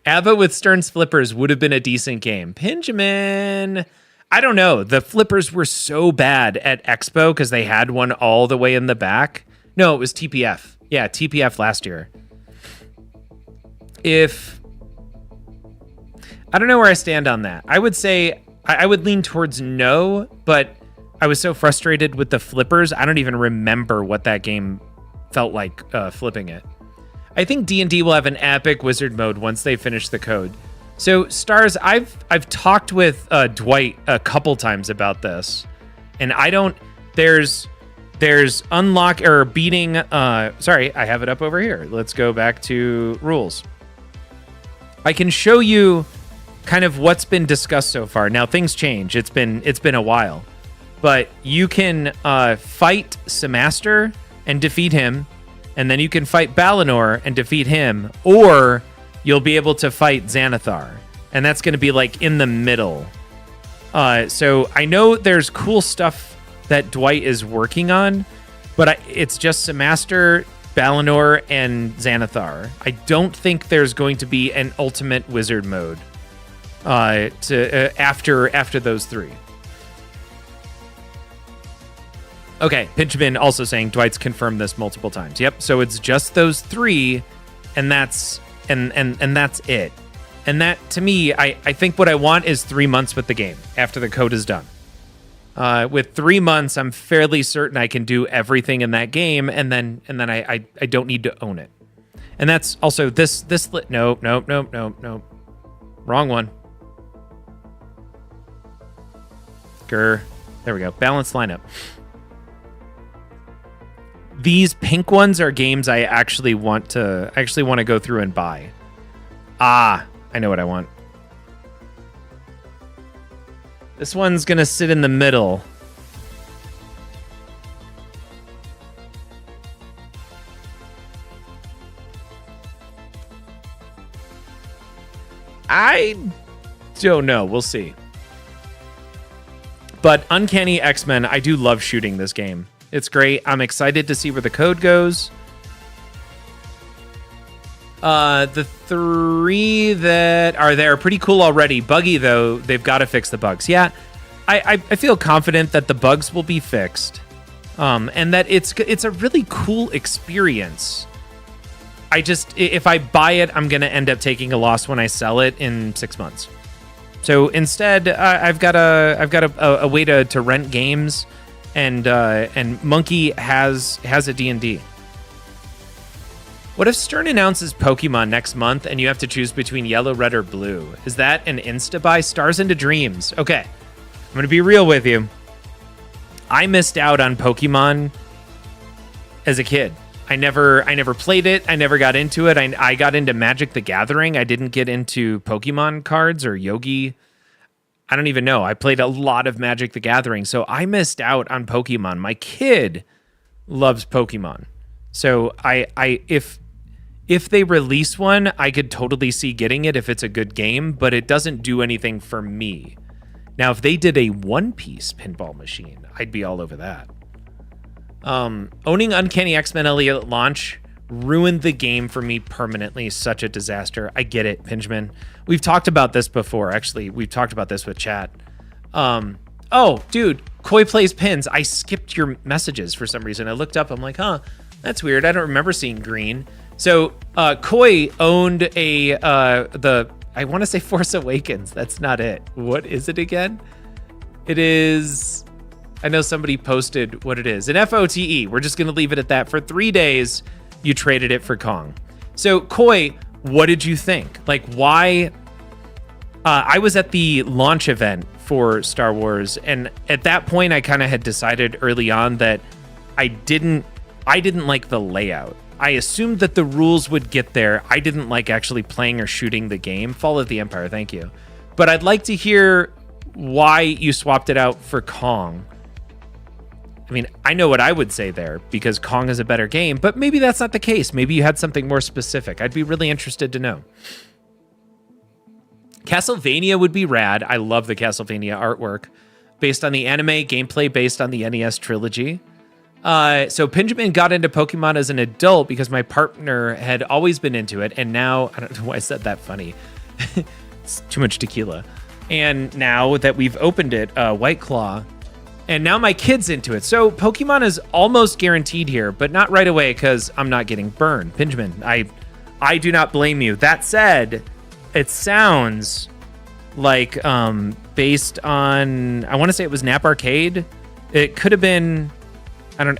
ABBA with Stern's Flippers would have been a decent game. Pinjamin, I don't know. The flippers were so bad at Expo because they had one all the way in the back. No, it was TPF. Yeah, TPF last year. I don't know where I stand on that. I would say I would lean towards no, but I was so frustrated with the flippers. I don't even remember what that game felt like flipping it. I think D&D will have an epic wizard mode once they finish the code. So Stars, I've talked with Dwight a couple times about this, and there's unlock or beating. Sorry, I have it up over here. Let's go back to rules. I can show you kind of what's been discussed so far. Now things change. It's been a while, but you can fight Samaster and defeat him, and then you can fight Balinor and defeat him, or you'll be able to fight Xanathar, and that's going to be like in the middle. So I know there's cool stuff that Dwight is working on, but it's just Samaster, Balinor, and Xanathar. I don't think there's going to be an ultimate wizard mode after those three. Okay, Pinchman also saying Dwight's confirmed this multiple times. Yep, so it's just those three, and that's it. And that, to me, I think what I want is 3 months with the game after the code is done. With 3 months, I'm fairly certain I can do everything in that game, and then I don't need to own it. And that's also this no. Wrong one. Grr. There we go. Balanced lineup. These pink ones are games I actually want to go through and buy. I know what I want. This one's gonna sit in the middle. I don't know. We'll see. But Uncanny X-Men, I do love shooting this game. It's great. I'm excited to see where the code goes. The three that are there are pretty cool already. Buggy, though, they've got to fix the bugs. Yeah, I feel confident that the bugs will be fixed, and that it's a really cool experience. If I buy it, I'm gonna end up taking a loss when I sell it in 6 months. So instead, I've got a way to rent games, and Monkey has a D&D. What if Stern announces Pokemon next month and you have to choose between yellow, red, or blue? Is that an insta-buy? Stars into Dreams. Okay, I'm going to be real with you. I missed out on Pokemon as a kid. I never played it. I never got into it. I got into Magic the Gathering. I didn't get into Pokemon cards or Yogi. I don't even know. I played a lot of Magic the Gathering, so I missed out on Pokemon. My kid loves Pokemon. So if they release one, I could totally see getting it if it's a good game, but it doesn't do anything for me. Now, if they did a one-piece pinball machine, I'd be all over that. Owning Uncanny X-Men LE at launch ruined the game for me permanently. Such a disaster. I get it, Pinchman. We've talked about this before. Actually, we've talked about this with chat. Oh, dude, Koi plays pins. I skipped your messages for some reason. I looked up. I'm like, huh, that's weird. I don't remember seeing green. So Koi owned I want to say Force Awakens. That's not it. What is it again? It is, I know somebody posted what it is. An FOTE. We're just going to leave it at that. For 3 days, you traded it for Kong. So Koi, what did you think? Like, why? I was at the launch event for Star Wars, and at that point, I kind of had decided early on that I didn't like the layout. I assumed that the rules would get there. I didn't like actually playing or shooting the game. Fall of the Empire, thank you. But I'd like to hear why you swapped it out for Kong. I mean, I know what I would say there, because Kong is a better game, but maybe that's not the case. Maybe you had something more specific. I'd be really interested to know. Castlevania would be rad. I love the Castlevania artwork. Based on the anime, gameplay based on the NES trilogy. So Benjamin got into Pokemon as an adult because my partner had always been into it, and now, I don't know why I said that funny. It's too much tequila. And now that we've opened it, White Claw, and now my kid's into it. So Pokemon is almost guaranteed here, but not right away because I'm not getting burned. Benjamin, I do not blame you. That said, it sounds like based on, I want to say it was Nap Arcade. It could have been, I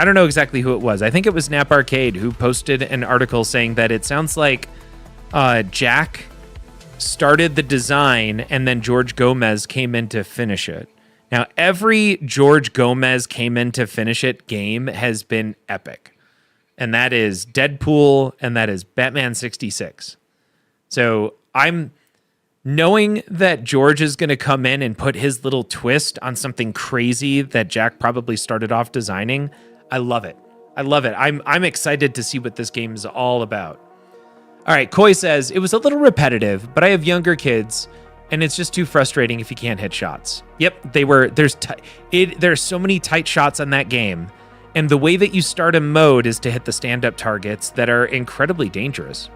don't know exactly who it was. I think it was Nap Arcade who posted an article saying that it sounds like Jack started the design and then George Gomez came in to finish it. Now, every George Gomez came in to finish it game has been epic. And that is Deadpool and that is Batman 66. So I'm knowing that George is going to come in and put his little twist on something crazy that Jack probably started off designing. I love it. I love it. I'm excited to see what this game is all about. All right, Koi says, it was a little repetitive, but I have younger kids, and it's just too frustrating if you can't hit shots. Yep, there's so many tight shots on that game, and the way that you start a mode is to hit the stand-up targets that are incredibly dangerous.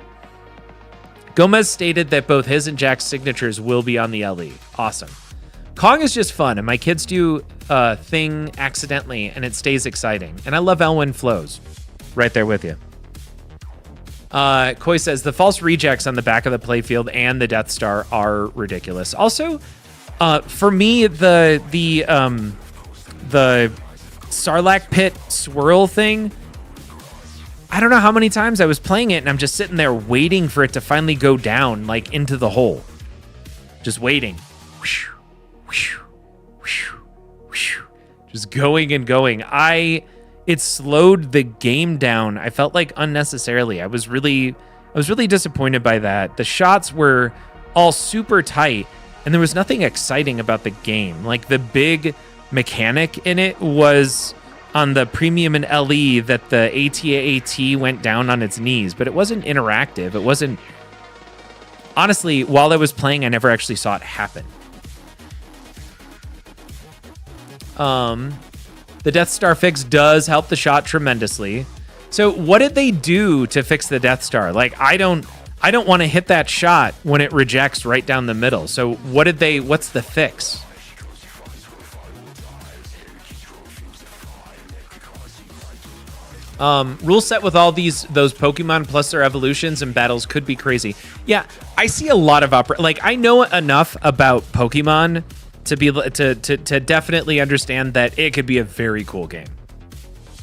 Gomez stated that both his and Jack's signatures will be on the LE. Awesome. Kong is just fun, and my kids do a thing accidentally, and it stays exciting. And I love Elwyn Flows. Right there with you. Koi says, the false rejects on the back of the playfield and the Death Star are ridiculous. Also, for me, the Sarlacc pit swirl thing, I don't know how many times I was playing it and I'm just sitting there waiting for it to finally go down, like into the hole. Just waiting. Just going and going. It slowed the game down. I felt like unnecessarily. I was really disappointed by that. The shots were all super tight and there was nothing exciting about the game. Like the big mechanic in it was on the premium and LE that the AT-AT went down on its knees, but it wasn't interactive. It wasn't, honestly, while I was playing, I never actually saw it happen. The Death Star fix does help the shot tremendously. So what did they do to fix the Death Star? Like, I don't want to hit that shot when it rejects right down the middle. So what's the fix? Rule set with all those Pokemon plus their evolutions and battles could be crazy. Yeah, I see a lot of I know enough about Pokemon to be to definitely understand that it could be a very cool game.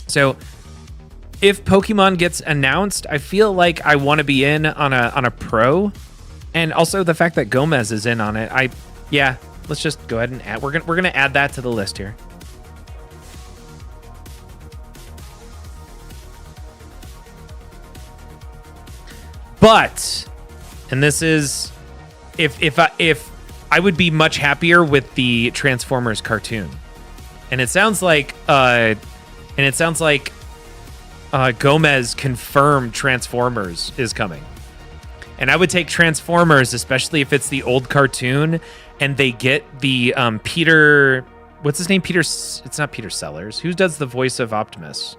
So if Pokemon gets announced, I feel like I want to be in on a pro, and also the fact that Gomez is in on it. Let's just go ahead and add. We're gonna add that to the list here. But, and this is, if I would be much happier with the Transformers cartoon, and it sounds like Gomez confirmed Transformers is coming, and I would take Transformers, especially if it's the old cartoon, and they get the Peter, what's his name? It's not Peter Sellers. Who does the voice of Optimus?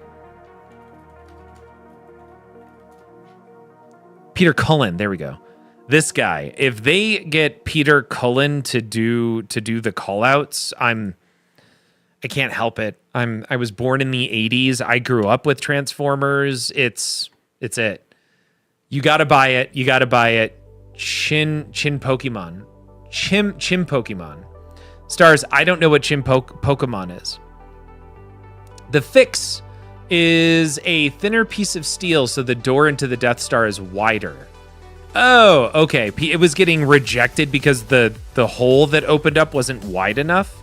Peter Cullen, there we go. This guy, if they get Peter Cullen to do the call-outs, I can't help it. I was born in the 80s. I grew up with Transformers. It's it. You gotta buy it. You gotta buy it. Chin Pokemon. Chim Pokemon. Stars, I don't know what Chim Pokemon is. The fix is a thinner piece of steel so the door into the Death Star is wider. Oh, okay. It was getting rejected because the hole that opened up wasn't wide enough.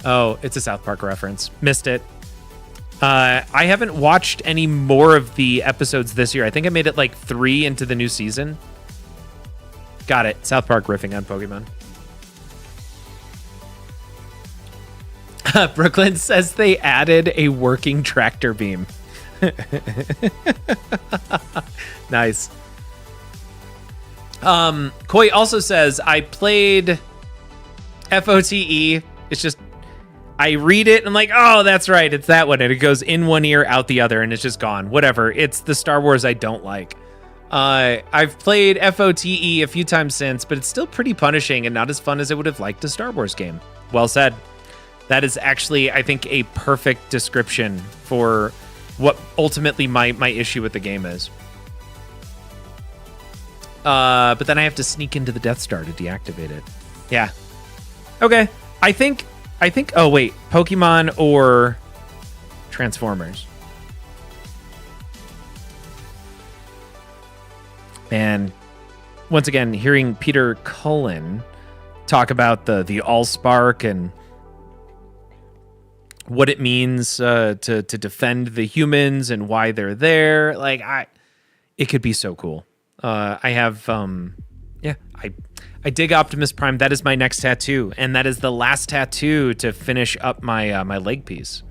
Oh, it's a South Park reference. Missed it. I haven't watched any more of the episodes this year. I think I made it like 3 into the new season. Got it. South Park riffing on Pokemon. Brooklyn says they added a working tractor beam. Nice. Koi also says, I played FOTE. It's just, I read it and I'm like, oh, that's right. It's that one. And it goes in one ear, out the other, and it's just gone. Whatever. It's the Star Wars I don't like. I've played FOTE a few times since, but it's still pretty punishing and not as fun as I would have liked a Star Wars game. Well said. That is actually, I think, a perfect description for what ultimately my issue with the game is. But then I have to sneak into the Death Star to deactivate it. Yeah. Okay. I think, oh wait, Pokemon or Transformers? And once again, hearing Peter Cullen talk about the Allspark and what it means to defend the humans and why they're there, like it could be so cool. I have, I dig Optimus Prime. That is my next tattoo, and that is the last tattoo to finish up my my leg piece.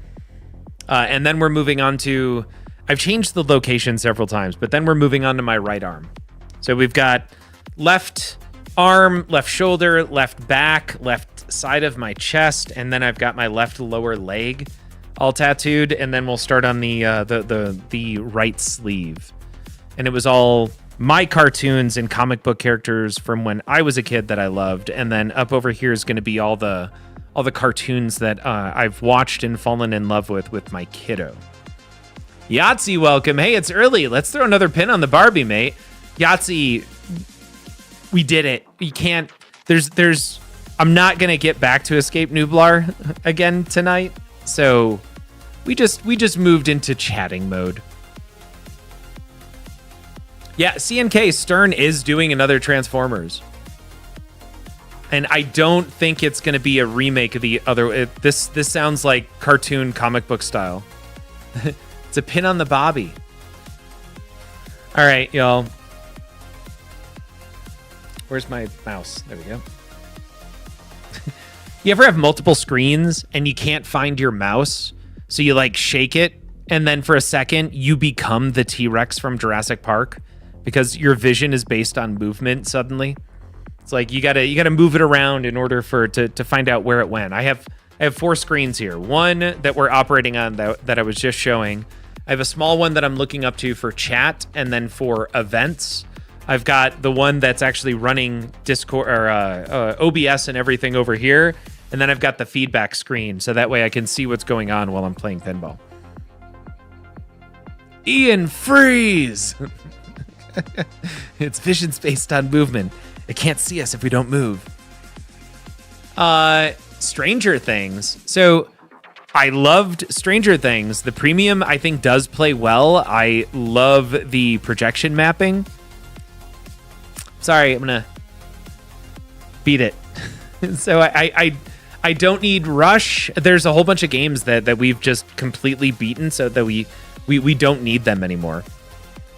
And then we're moving on to, I've changed the location several times, but then we're moving on to my right arm. So we've got left arm, left shoulder, left back, left side of my chest, and then I've got my left lower leg all tattooed, and then we'll start on the right sleeve. And it was all my cartoons and comic book characters from when I was a kid that I loved, and then up over here is going to be all the cartoons that I've watched and fallen in love with my kiddo. Yahtzee, welcome. Hey, it's early. Let's throw another pin on the Barbie, mate. Yahtzee, we did it. You can't. There's. I'm not gonna get back to Escape Nublar again tonight, so we just moved into chatting mode. Yeah, CNK Stern is doing another Transformers, and I don't think it's gonna be a remake of the other. This sounds like cartoon comic book style. It's a pin on the Bobby. All right, y'all. Where's my mouse? There we go. You ever have multiple screens and you can't find your mouse? So you like shake it, and then for a second you become the T-Rex from Jurassic Park because your vision is based on movement suddenly. It's like you gotta move it around in order to find out where it went. I have 4 screens here. One that we're operating on that I was just showing. I have a small one that I'm looking up to for chat, and then for events. I've got the one that's actually running Discord or OBS and everything over here. And then I've got the feedback screen, so that way I can see what's going on while I'm playing pinball. Ian, freeze! It's vision's based on movement. It can't see us if we don't move. Stranger Things. So I loved Stranger Things. The premium, I think, does play well. I love the projection mapping. Sorry, I'm gonna beat it. So I don't need Rush. There's a whole bunch of games that we've just completely beaten, so that we don't need them anymore.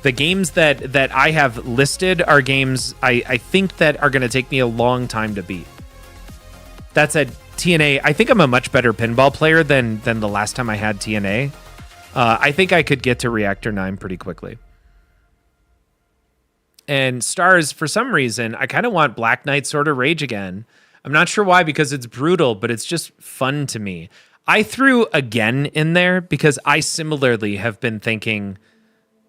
The games that I have listed are games I think that are going to take me a long time to beat. That said, TNA, I think I'm a much better pinball player than the last time I had TNA. I think I could get to Reactor 9 pretty quickly. And Stars, for some reason, I kind of want Black Knight Sword of Rage again. I'm not sure why, because it's brutal, but it's just fun to me. I threw Again in there because I similarly have been thinking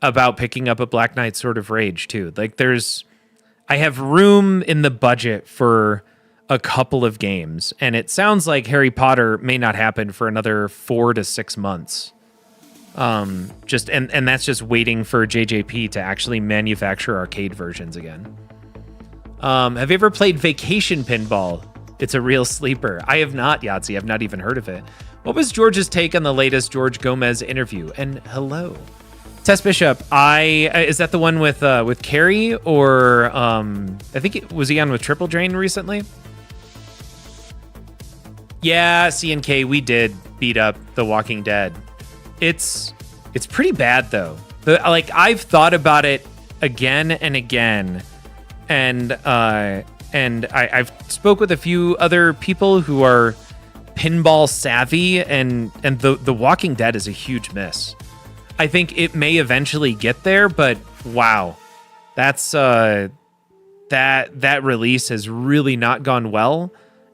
about picking up a Black Knight Sword of Rage too. Like I have room in the budget for a couple of games, and it sounds like Harry Potter may not happen for another 4 to 6 months. And that's just waiting for JJP to actually manufacture arcade versions again. Have you ever played Vacation Pinball? It's a real sleeper. I have not, Yahtzee. I've not even heard of it. What was George's take on the latest George Gomez interview? And hello. Tess Bishop, is that the one with Carrie, or I think was he on with Triple Drain recently? Yeah, C&K, we did beat up The Walking Dead. It's pretty bad though. I've thought about it again and again, and I've spoke with a few other people who are pinball savvy, and the Walking Dead is a huge miss. I think it may eventually get there, but wow, that's that release has really not gone well,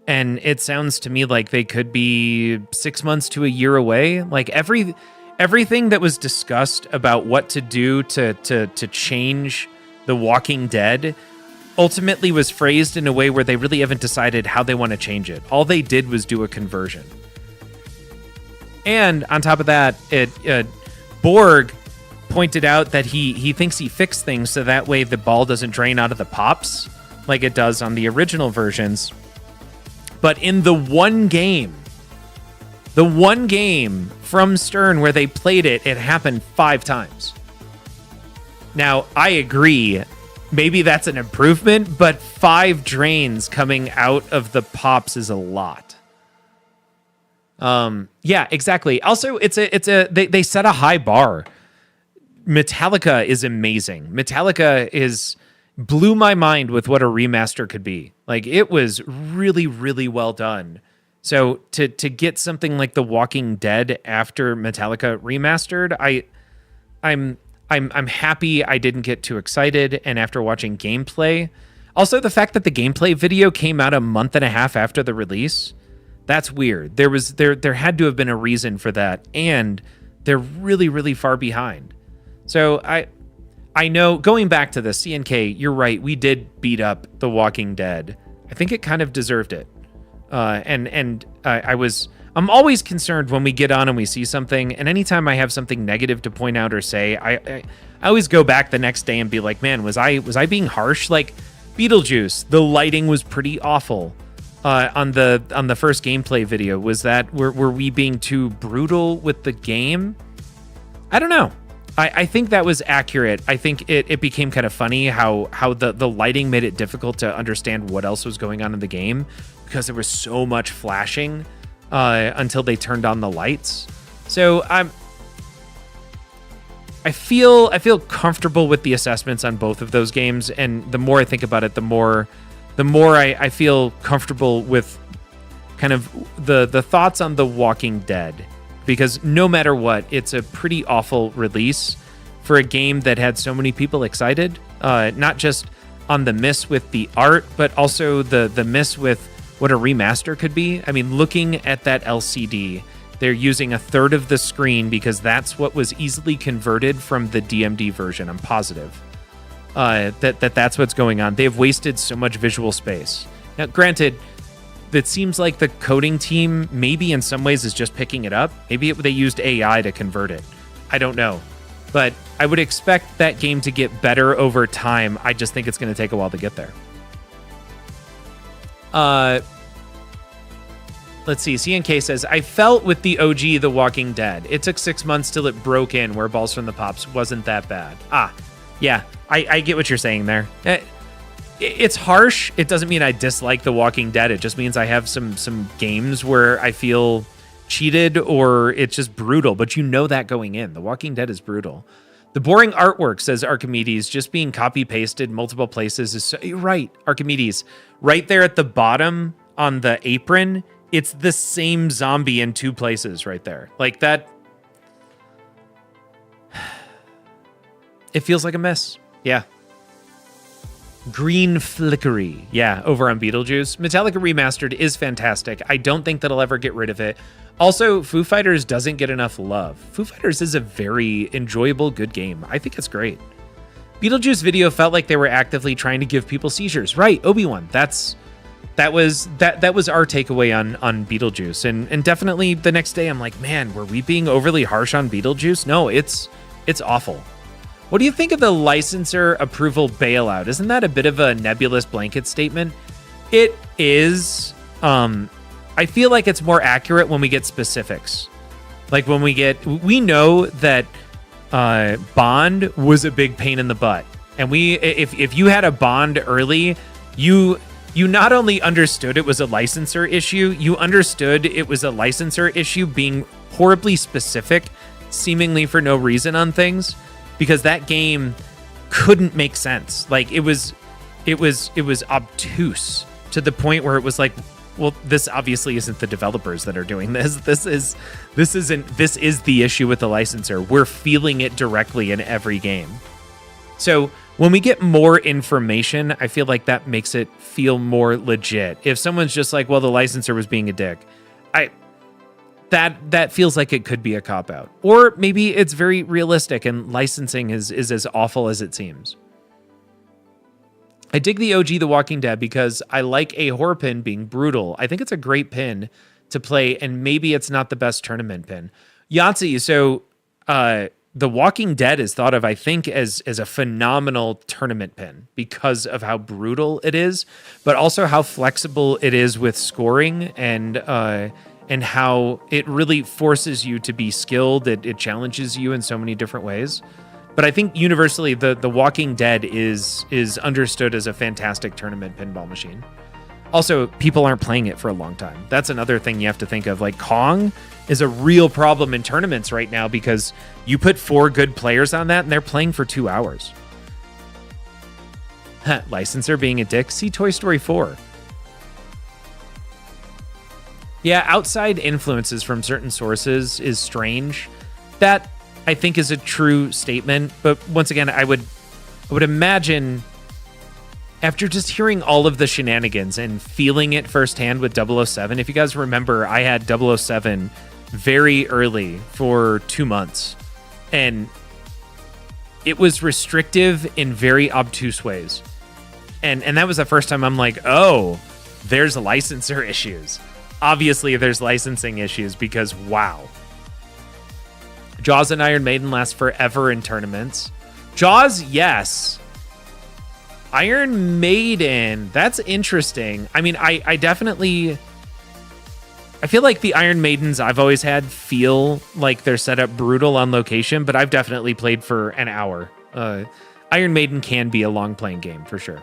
and it sounds to me like they could be 6 months to a year away. Like everything that was discussed about what to do to change The Walking Dead ultimately was phrased in a way where they really haven't decided how they want to change it. All they did was do a conversion. And on top of that, Borg pointed out that he thinks he fixed things so that way the ball doesn't drain out of the pops like it does on the original versions. But in the one game from Stern where they played it, it happened 5 times. Now, I agree, maybe that's an improvement, but 5 drains coming out of the pops is a lot. Yeah, exactly. Also, they set a high bar. Metallica is amazing. Metallica blew my mind with what a remaster could be. Like, it was really, really well done. So to get something like The Walking Dead after Metallica remastered, I'm happy I didn't get too excited. And after watching gameplay, also the fact that the gameplay video came out a month and a half after the release, that's weird. There had to have been a reason for that, and they're really, really far behind. So I know, going back to the C&K, you're right. We did beat up The Walking Dead. I think it kind of deserved it. I'm always concerned when we get on and we see something, and anytime I have something negative to point out or say, I always go back the next day and be like, man, was I being harsh? Like Beetlejuice, the lighting was pretty awful on the first gameplay video. Were we being too brutal with the game? I don't know. I think that was accurate. I think it became kind of funny how the lighting made it difficult to understand what else was going on in the game, because there was so much flashing until they turned on the lights. So I feel comfortable with the assessments on both of those games, and the more I think about it, the more I feel comfortable with kind of the thoughts on The Walking Dead. Because no matter what, it's a pretty awful release for a game that had so many people excited. Not just on the miss with the art, but also the miss with what a remaster could be. I mean, looking at that LCD, they're using a third of the screen because that's what was easily converted from the DMD version. I'm positive that's what's going on. They've wasted so much visual space. Now, granted, it seems like the coding team maybe in some ways is just picking it up. Maybe they used AI to convert it. I don't know. But I would expect that game to get better over time. I just think it's going to take a while to get there. Let's see. CNK says, I felt with the OG The Walking Dead. It took 6 months till it broke in, where Balls from the Pops wasn't that bad. Yeah. I get what you're saying there. It's harsh. It doesn't mean I dislike The Walking Dead. It just means I have some games where I feel cheated or it's just brutal. But you know that going in. The Walking Dead is brutal. The boring artwork, says Archimedes, just being copy-pasted multiple places is so... You're right, Archimedes. Right there at the bottom on the apron, it's the same zombie in 2 places right there. Like that... It feels like a mess. Yeah. Green Flickery. Yeah, over on Beetlejuice. Metallica Remastered is fantastic. I don't think that I'll ever get rid of it. Also, Foo Fighters doesn't get enough love. Foo Fighters is a very enjoyable, good game. I think it's great. Beetlejuice video felt like they were actively trying to give people seizures. Right, Obi-Wan. That was our takeaway on Beetlejuice. And definitely the next day I'm like, man, were we being overly harsh on Beetlejuice? No, it's awful. What do you think of the licensor approval bailout? Isn't that a bit of a nebulous blanket statement? It is. I feel like it's more accurate when we get specifics. Like when we know that bond was a big pain in the butt. And if you had a bond early, you not only understood it was a licensor issue, you understood it was a licensor issue being horribly specific, seemingly for no reason on things, because that game couldn't make sense. Like it was obtuse to the point where it was like, well, this obviously isn't the developers that are doing this. This is the issue with the licensor. We're feeling it directly in every game. So when we get more information, I feel like that makes it feel more legit. If someone's just like, well, the licensor was being a dick, that feels like it could be a cop-out. Or maybe it's very realistic and licensing is as awful as it seems. I dig the OG The Walking Dead because I like a horror pin being brutal. I think it's a great pin to play, and maybe it's not the best tournament pin. Yahtzee, so The Walking Dead is thought of, I think, as a phenomenal tournament pin because of how brutal it is, but also how flexible it is with scoring and how it really forces you to be skilled. It challenges you in so many different ways. But I think universally, the Walking Dead is understood as a fantastic tournament pinball machine. Also, people aren't playing it for a long time. That's another thing you have to think of. Like Kong is a real problem in tournaments right now because you put 4 good players on that and they're playing for 2 hours. Licensor being a dick. See Toy Story 4. Yeah, outside influences from certain sources is strange. That, I think, is a true statement. But once again, I would imagine, after just hearing all of the shenanigans and feeling it firsthand with 007, if you guys remember, I had 007 very early for 2 months. And it was restrictive in very obtuse ways. And that was the first time I'm like, oh, there's licensor issues. Obviously, there's licensing issues because, wow. Jaws and Iron Maiden last forever in tournaments. Jaws, yes. Iron Maiden, that's interesting. I mean, I definitely... I feel like the Iron Maidens I've always had feel like they're set up brutal on location, but I've definitely played for an hour. Iron Maiden can be a long-playing game, for sure.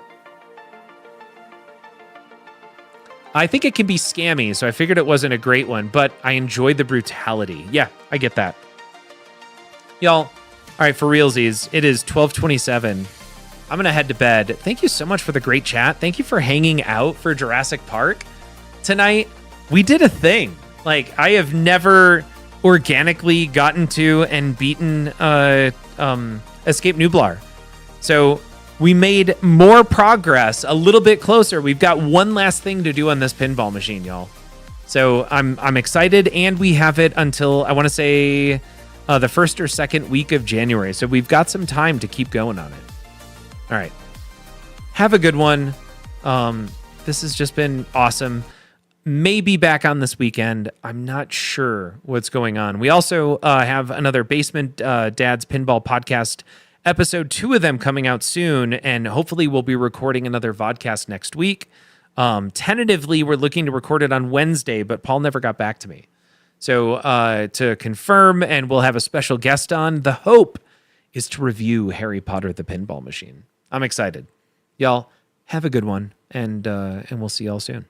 I think it can be scammy, so I figured it wasn't a great one, but I enjoyed the brutality. Yeah, I get that. Y'all, all right, for realsies, it is 12:27. I'm going to head to bed. Thank you so much for the great chat. Thank you for hanging out for Jurassic Park tonight. We did a thing. Like, I have never organically gotten to and beaten Escape Nublar. So we made more progress, a little bit closer. We've got one last thing to do on this pinball machine, y'all. So I'm excited, and we have it until, I want to say, the first or second week of January. So we've got some time to keep going on it. All right. Have a good one. This has just been awesome. Maybe back on this weekend. I'm not sure what's going on. We also have another Basement Dad's Pinball podcast, episode 2 of them coming out soon, and hopefully we'll be recording another vodcast next week. Tentatively, we're looking to record it on Wednesday, but Paul never got back to me. So to confirm, and we'll have a special guest on, the hope is to review Harry Potter the Pinball Machine. I'm excited. Y'all, have a good one, and we'll see y'all soon.